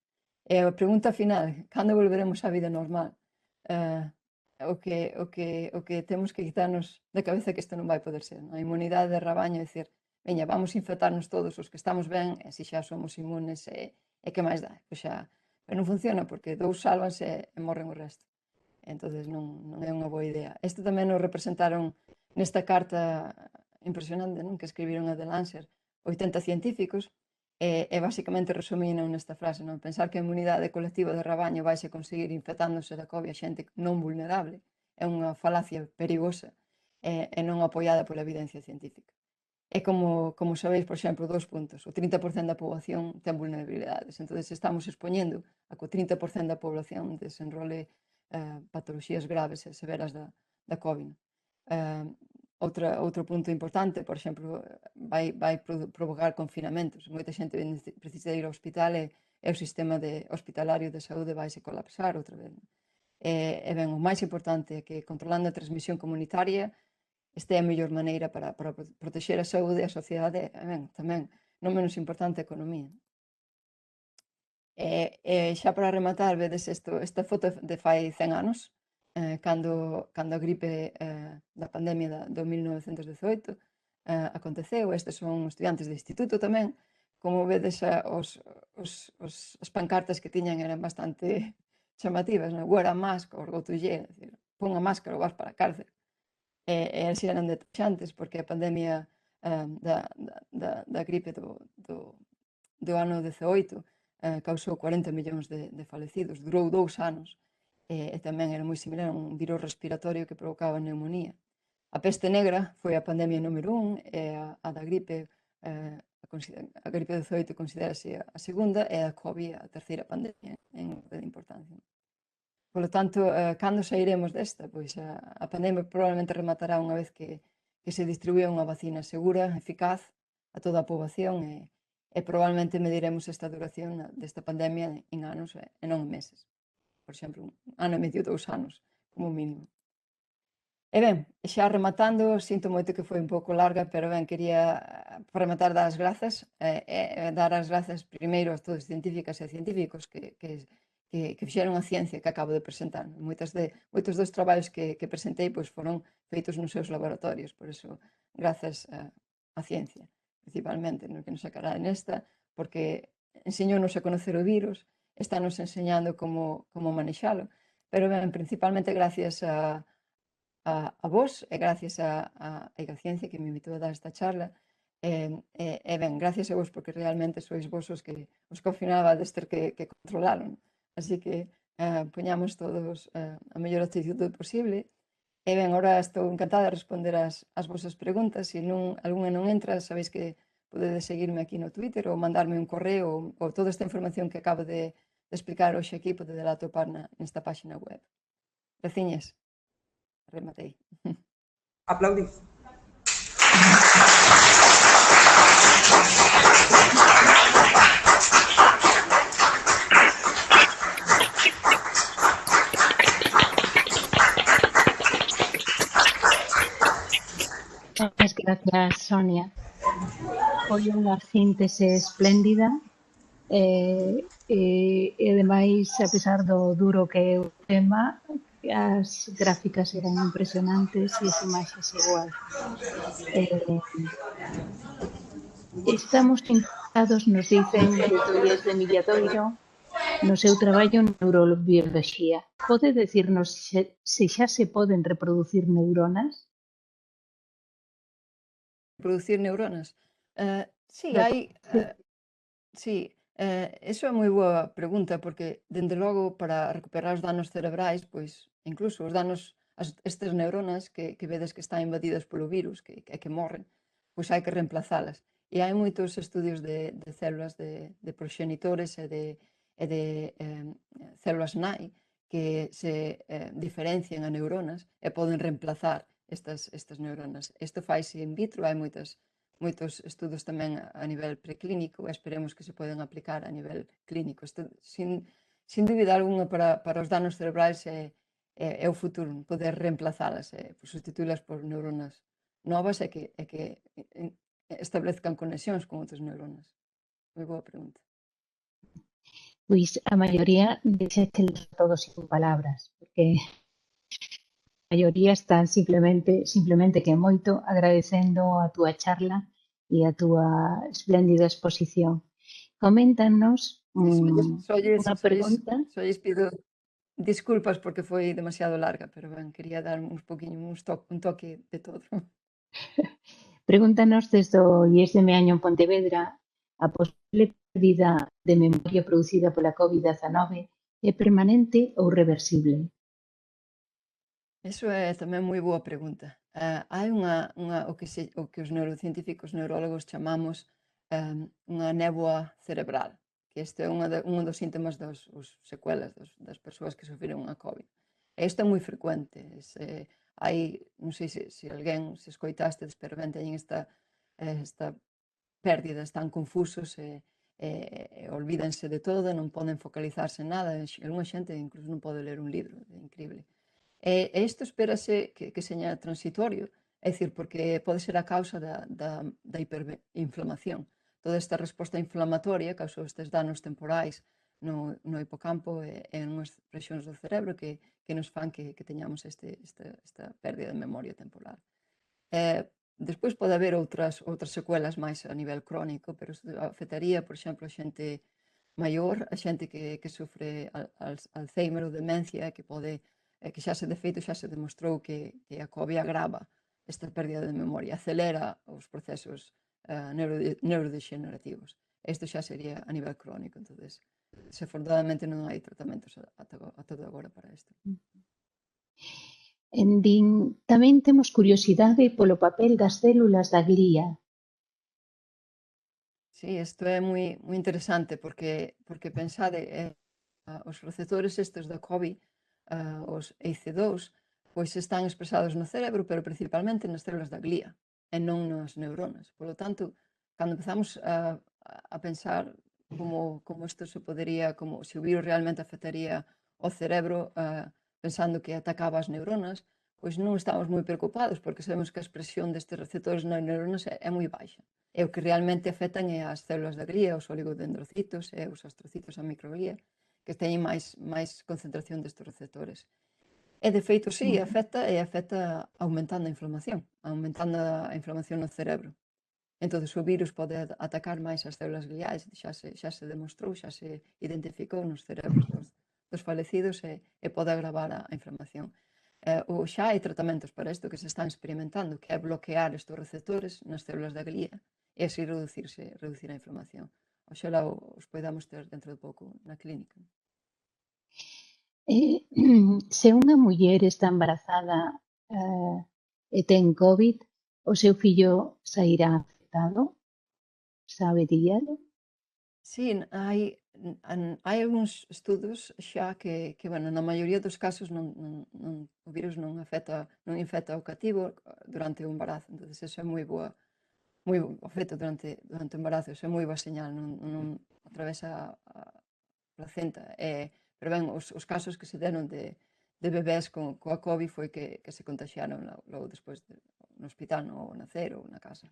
E a pregunta final, cando volveremos á vida normal? O que temos que quitarnos da cabeza que isto non vai poder ser. A inmunidade de rebaño é dicir, veña, vamos infectarnos todos os que estamos ben e se xa somos inmunes e que máis dá? Pero non funciona porque dous sálvanse e morren o resto. Entón non é unha boa idea. Isto tamén nos representaron nesta carta impresionante que escribiron a The Lancet 80 científicos e basicamente resumíno nesta frase, pensar que a inmunidade colectiva de rebaño vaise conseguir infectándose da COVID a xente non vulnerable é unha falacia perigosa e non apoiada pola evidencia científica. É como sabéis, por exemplo, 2 puntos. O 30% da poboación ten vulnerabilidades. Entón, estamos expoñendo a que o 30% da poboación desenrole patoloxías graves e severas da COVID. Outro punto importante, por exemplo, vai provocar confinamentos. Moita xente precisa ir ao hospital e o sistema hospitalario de saúde vai se colapsar outra vez. E ben, o máis importante é que controlando a transmisión comunitaria esta é a mellor maneira para protexer a saúde e a sociedade e ben, tamén, non menos importante, a economía. E xa para rematar, vedes esta foto de fai 100 anos, cando a gripe da pandemia do 1918 aconteceu. Estes son estudiantes de instituto tamén. Como vedes, as pancartas que tiñan eran bastante chamativas, wear a mask or go to jail, pon a máscara ou vas para a cárcel. E así eran detaxantes porque a pandemia da gripe do ano 18 causou 40 millóns de falecidos, durou 2 anos. E tamén era moi similar a un virus respiratorio que provocaba neumonía. A peste negra foi a pandemia número 1 e a da gripe, a gripe 18 considerase a segunda e a COVID a terceira pandemia en orde de importancia. Por lo tanto, cando sairemos desta? Pois a pandemia probablemente rematará unha vez que se distribuía unha vacina segura, eficaz a toda a poboación e probablemente mediremos esta duración desta pandemia en anos e non en meses. Por exemplo, 1 ano e medio, 2 anos, como mínimo. E ben, xa rematando, sinto moito que foi un pouco larga, pero ben, quería rematar dar as grazas, dar as grazas primeiro a todos os científicas e científicos que fixeron a ciencia que acabo de presentar. Moitos dos traballos que presentei foron feitos nos seus laboratorios, por iso, grazas á ciencia, principalmente, no que nos sacará nesta, porque enseñounos a conocer o virus, estános enseñando como manexalo, pero ben, principalmente gracias a vos e gracias a Ecociencia que me invitou a dar esta charla e ben, gracias a vos porque realmente sois vos os que ao final vades ter que controlalo. Así que poñamos todos a mellor actitude posible e ben, agora estou encantada de responder as vosas preguntas. Se algunha non entra, sabéis que podedes seguirme aquí no Twitter ou mandarme un correo ou toda esta información que acabo de explicar hoxe aquí podedes atopar nesta página web. Graciñas. Rematei. Aplaudís. Muchas gracias, Sonia. Foi unha síntese espléndida e ademais, a pesar do duro que é o tema, as gráficas eran impresionantes e as imaxes igual. Estamos interesados, nos dicen, de Toies de Milladoiro, no seu traballo en neurobioloxía. Pode decirnos se xa se poden reproducir neuronas? Producir neuronas? Sí, Claro, hai... Sí, iso é moi boa pregunta, porque, dende logo, para recuperar os danos cerebrais, pois, incluso os danos, estas neuronas que vedes que están invadidas polo virus, que morren, pois hai que reemplazalas. E hai moitos estudios de células de proxenitores e de células nai que se diferencian a neuronas e poden reemplazar estas neuronas. Isto faise in vitro, hai moitos estudos tamén a nivel preclínico e esperemos que se poden aplicar a nivel clínico. Isto, sin dúbida alguna, para os danos cerebrais é o futuro, poder reemplazalas, sustituílas por neuronas novas e que establezcan conexións con outras neuronas. Moi boa pregunta. pois a maioría deixéchelos todos sin palabras, porque a maioría están simplemente que moito agradecendo a túa charla e a túa espléndida exposición. Coméntanos unha pregunta. Solles pido disculpas porque foi demasiado larga, pero ben, quería dar un toque de todo. Pregúntanos desde o IES de Meaño en Pontevedra a posible pérdida de memoria producida pola COVID-19 é permanente ou reversible? Iso é tamén moi boa pregunta. Hai o que os neurocientíficos neurólogos chamamos unha néboa cerebral, que este é un dos síntomas os secuelas das persoas que sofreron a COVID. E isto é moi frecuente. Non sei se alguén, se escoitastes, pero ben teñen esta pérdida, están confusos e olvídense de todo, non poden focalizarse en nada. Alguna xente incluso non pode ler un libro, é increíble. E isto espérase que seña transitorio, é dicir, porque pode ser a causa da hiperinflamación. Toda esta resposta inflamatoria causou estes danos temporais no hipocampo e en unhas rexións do cerebro que nos fan que teñamos esta pérdida de memoria temporal. Despois pode haber outras secuelas máis a nivel crónico, pero afectaría, por exemplo, a xente maior, a xente que sofre Alzheimer ou demencia, que xa se demostrou que a COVID agrava esta pérdida de memoria, acelera os procesos neurodegenerativos. Isto xa sería a nivel crónico, entonces, desafortunadamente non hai tratamentos ata agora para isto. Tamén temos curiosidade polo papel das células da glía. Sí, isto é moi interesante porque pensade, os receptores estes da COVID, os ACE2, pois están expresados no cerebro, pero principalmente nas células da glía e non nas neuronas. Por lo tanto, cando empezamos a pensar como isto se podería, como se o virus realmente afectaría o cerebro, pensando que atacaba as neuronas, pois non estamos moi preocupados, porque sabemos que a expresión destes receptores nas neuronas é moi baixa. E o que realmente afectan é as células da glía, os oligodendrocitos e os astrocitos, a microglía, que teñen máis concentración destes receptores. E, de feito, sí, afecta aumentando a inflamación no cerebro. Entón, o virus pode atacar máis as células gliais, xa se demostrou, xa se identificou nos cerebros dos falecidos e pode agravar a inflamación. Ou xa hai tratamentos para isto que se están experimentando, que é bloquear estes receptores nas células da glía e así reducir a inflamación. Oxalá os podamos ter dentro de pouco na clínica. Se unha muller está embarazada e ten COVID, o seu fillo sairá afectado? Sabe díalo? Sí, hai algúns estudos xa que bueno, na maioría dos casos o virus non infecta o cativo durante o embarazo, entón eso é moi boa, o feito durante o embarazo, eso é moi boa señal, non atravesa a placenta, pero ben, os casos que se deron de bebés coa COVID foi que se contagiaron logo despois no hospital, no nacer ou na casa.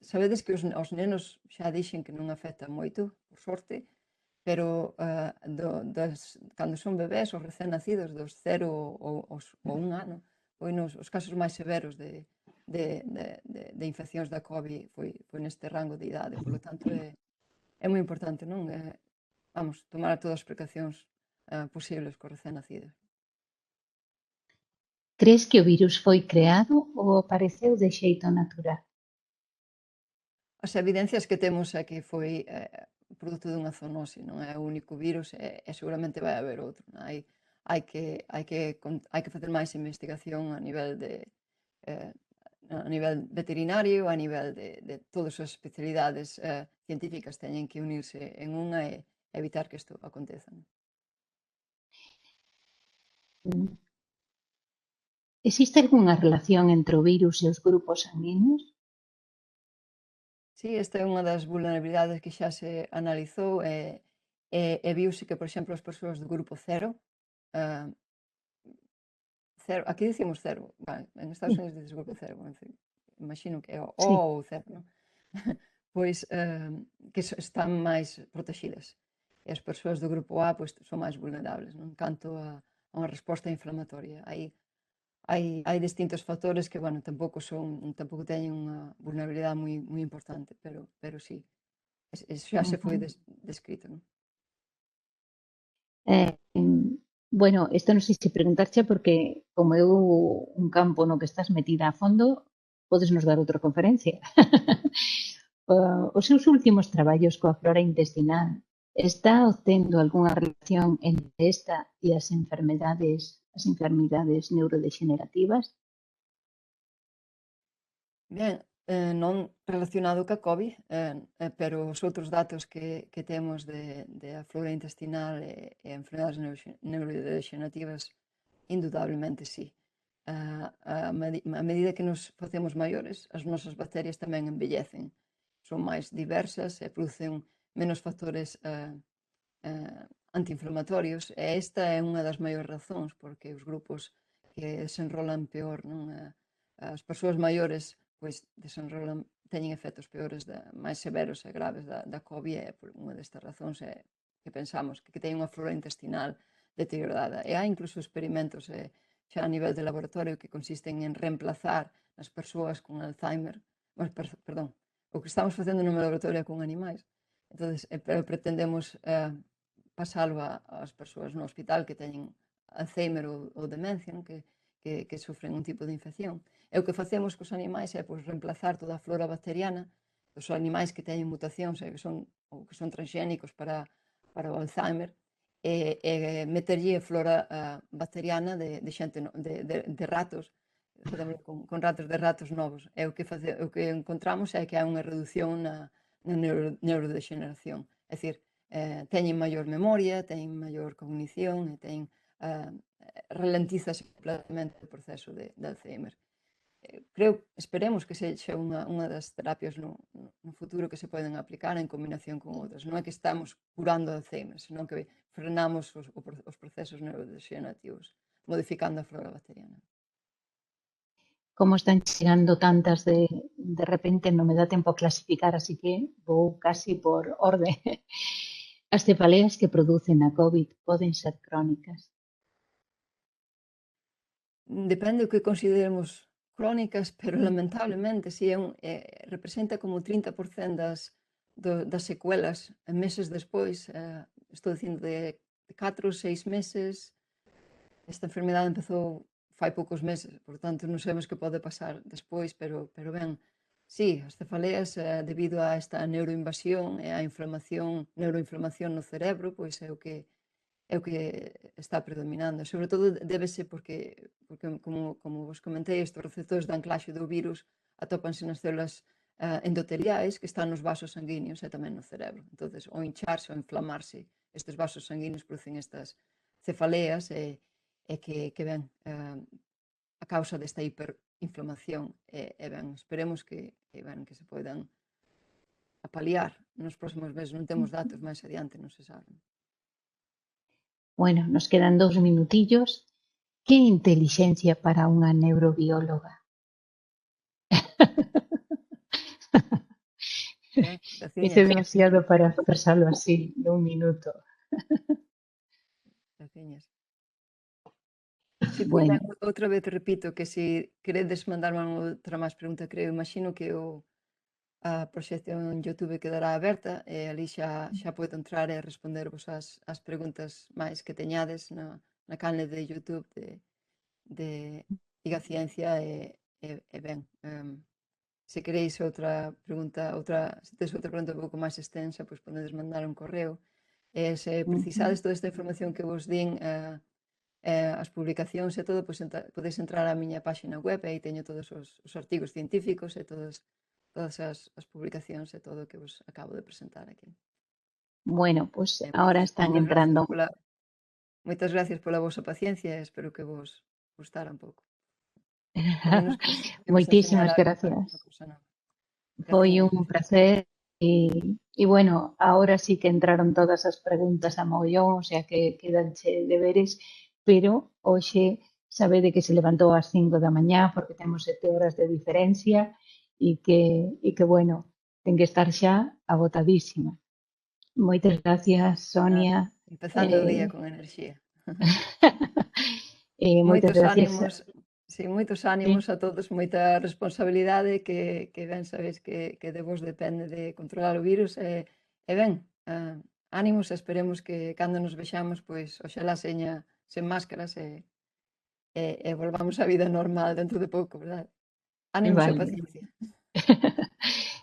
Sabedes que os nenos xa dixen que non afecta moito, por sorte, pero cando son bebés ou recén nacidos dos 0 ou 1 ano, os casos máis severos de infeccións da COVID foi neste rango de idade. Por lo tanto, é moi importante, non? Vamos, tomar todas as precaucións posibles co recén nacidos. Crees que o virus foi creado ou apareceu de xeito natural? As evidencias que temos é que foi produto dunha zoonose, non é o único virus e seguramente vai haber outro. Hai que facer máis investigación a nivel veterinario, a nivel de todas as especialidades científicas teñen que unirse en unha e evitar que isto aconteza. Existe algunha relación entre o virus e os grupos sanguíneos? Sí, esta é unha das vulnerabilidades que xa se analizou e viuse que, por exemplo, as persoas do grupo 0, aquí dicimos 0, en Estados Unidos dices grupo 0, imagino que é o Sí. ou 0, non? Pois que están máis protegidas. E as persoas do grupo A pois, son máis vulnerables, non? Canto a unha resposta inflamatoria. Hai distintos factores que, bueno, tampouco teñen unha vulnerabilidade moi importante, pero sí, xa se foi descrito, non? Bueno, isto non sei se preguntarche porque como é un campo no que estás metida a fondo, podes nos dar outra conferencia. Os seus últimos traballos coa flora intestinal está obtendo algunha relación entre esta e as enfermidades neurodegenerativas? Ben, non relacionado ca COVID, pero os outros datos que temos de a flora intestinal e enfermedades neurodegenerativas, indudablemente sí. A medida que nos facemos maiores, as nosas bacterias tamén envellecen. Son máis diversas e producen menos factores antiinflamatorios e esta é unha das maiores razóns porque os grupos que desenrolan peor, non? As persoas maiores pois teñen efectos peores, máis severos e graves da COVID e por unha destas razóns é que pensamos que teñen unha flora intestinal deteriorada. E hai incluso experimentos xa a nivel de laboratorio que consisten en reemplazar as persoas con Alzheimer, perdón, o que estamos facendo no laboratorio con animais. Entonces, pero pretendemos pasalo ás persoas no hospital que teñen Alzheimer ou demencia, non? Que sofren un tipo de infección. E o que facemos cos animais é pois, reemplazar toda a flora bacteriana dos animais que teñen mutacións e que son transgénicos para o Alzheimer e meterlle flora bacteriana de ratos, facemos con ratos de ratos novos. E o que encontramos é que hai unha reducción na neurodegeneración. É dicir, teñen maior memoria, teñen maior cognición e ralentizase completamente o proceso de Alzheimer. Esperemos que sexa unha das terapias no futuro que se poden aplicar en combinación con outras. Non é que estamos curando Alzheimer, senón que frenamos os procesos neurodegenerativos, modificando a flora bacteriana. Como están chegando tantas de repente non me dá tempo a clasificar, así que vou casi por orde. As cefaleas que producen a COVID poden ser crónicas? Depende do que consideremos crónicas, pero lamentablemente si representa como 30% das secuelas meses despois, estou dicindo de 4 ou 6 meses. Esta enfermedade empezou fai poucos meses, por tanto non sabemos que pode pasar despois, pero ben, sí, as cefaleas debido a esta neuroinvasión e a neuroinflamación no cerebro, pois é o que está predominando. Sobre todo débese porque como vos comentei, estes receptores de anclaxe do virus atópanse nas células endoteliais que están nos vasos sanguíneos e tamén no cerebro. Entonces, ao hincharse ou inflamarse, estes vasos sanguíneos producen estas cefaleas e que ven a causa desta hiperinflamación e ben, esperemos que se poidan apaliar nos próximos meses. Non temos datos máis adiante, non se sabe. Bueno, nos quedan 2 minutillos. Que intelixencia para unha neurobióloga? Hice demasiado para expresarlo así, de un minuto. Graciñas. Si, Bueno, outra vez repito que se queredes mandarme outra máis pregunta, imagino que a proxección en YouTube quedará aberta e ali xa podo entrar e respondervos as preguntas máis que teñades na canle de YouTube de Diga Ciencia e ben, se queréis outra pregunta, se tes outra pregunta un pouco máis extensa, pois podedes mandar un correo. E se precisades toda esta información que vos din, as publicacións e todo, pois podedes entrar á miña páxina web e aí teño todos os artigos científicos e todas as publicacións e todo o que vos acabo de presentar aquí. bueno, pues ahora están entrando. Moitas gracias pola vosa paciencia e espero que vos gustara un pouco. Moitísimas gracias. Foi un placer e bueno, ahora sí que entraron todas as preguntas a mogollón, o sea que quedanche deberes, pero hoxe sabede que se levantou ás 5 da mañá porque temos 7 horas de diferencia e que bueno, ten que estar xa agotadísima. Moitas gracias, Sonia. Empezando o día con enerxía. Moitas gracias. Moitos ánimos a todos, moita responsabilidade que ben sabeis que de vos depende de controlar o virus e ben, ánimos e esperemos que cando nos vexamos, pois, oxalá seña sen máscaras e volvamos á vida normal dentro de pouco, verdad? Ánimos e paciencia.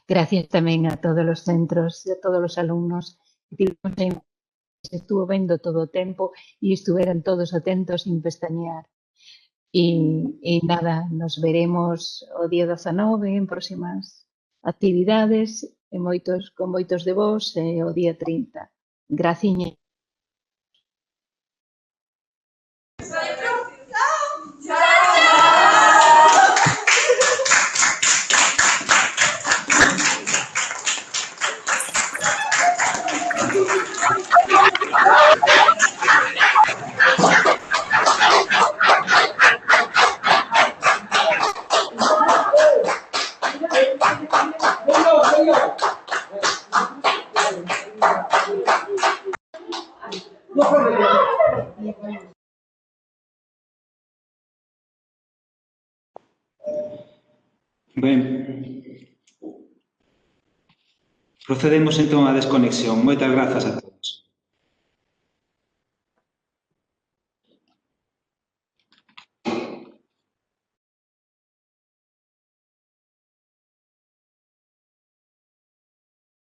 Gracias tamén a todos os centros e a todos os alumnos que estuvo vendo todo o tempo e estuveran todos atentos sin pestañear. E nada, nos veremos o día 19 en próximas actividades con moitos de vos o día 30. Graciña. Ben, procedemos entón á desconexión. Moitas grazas a todos.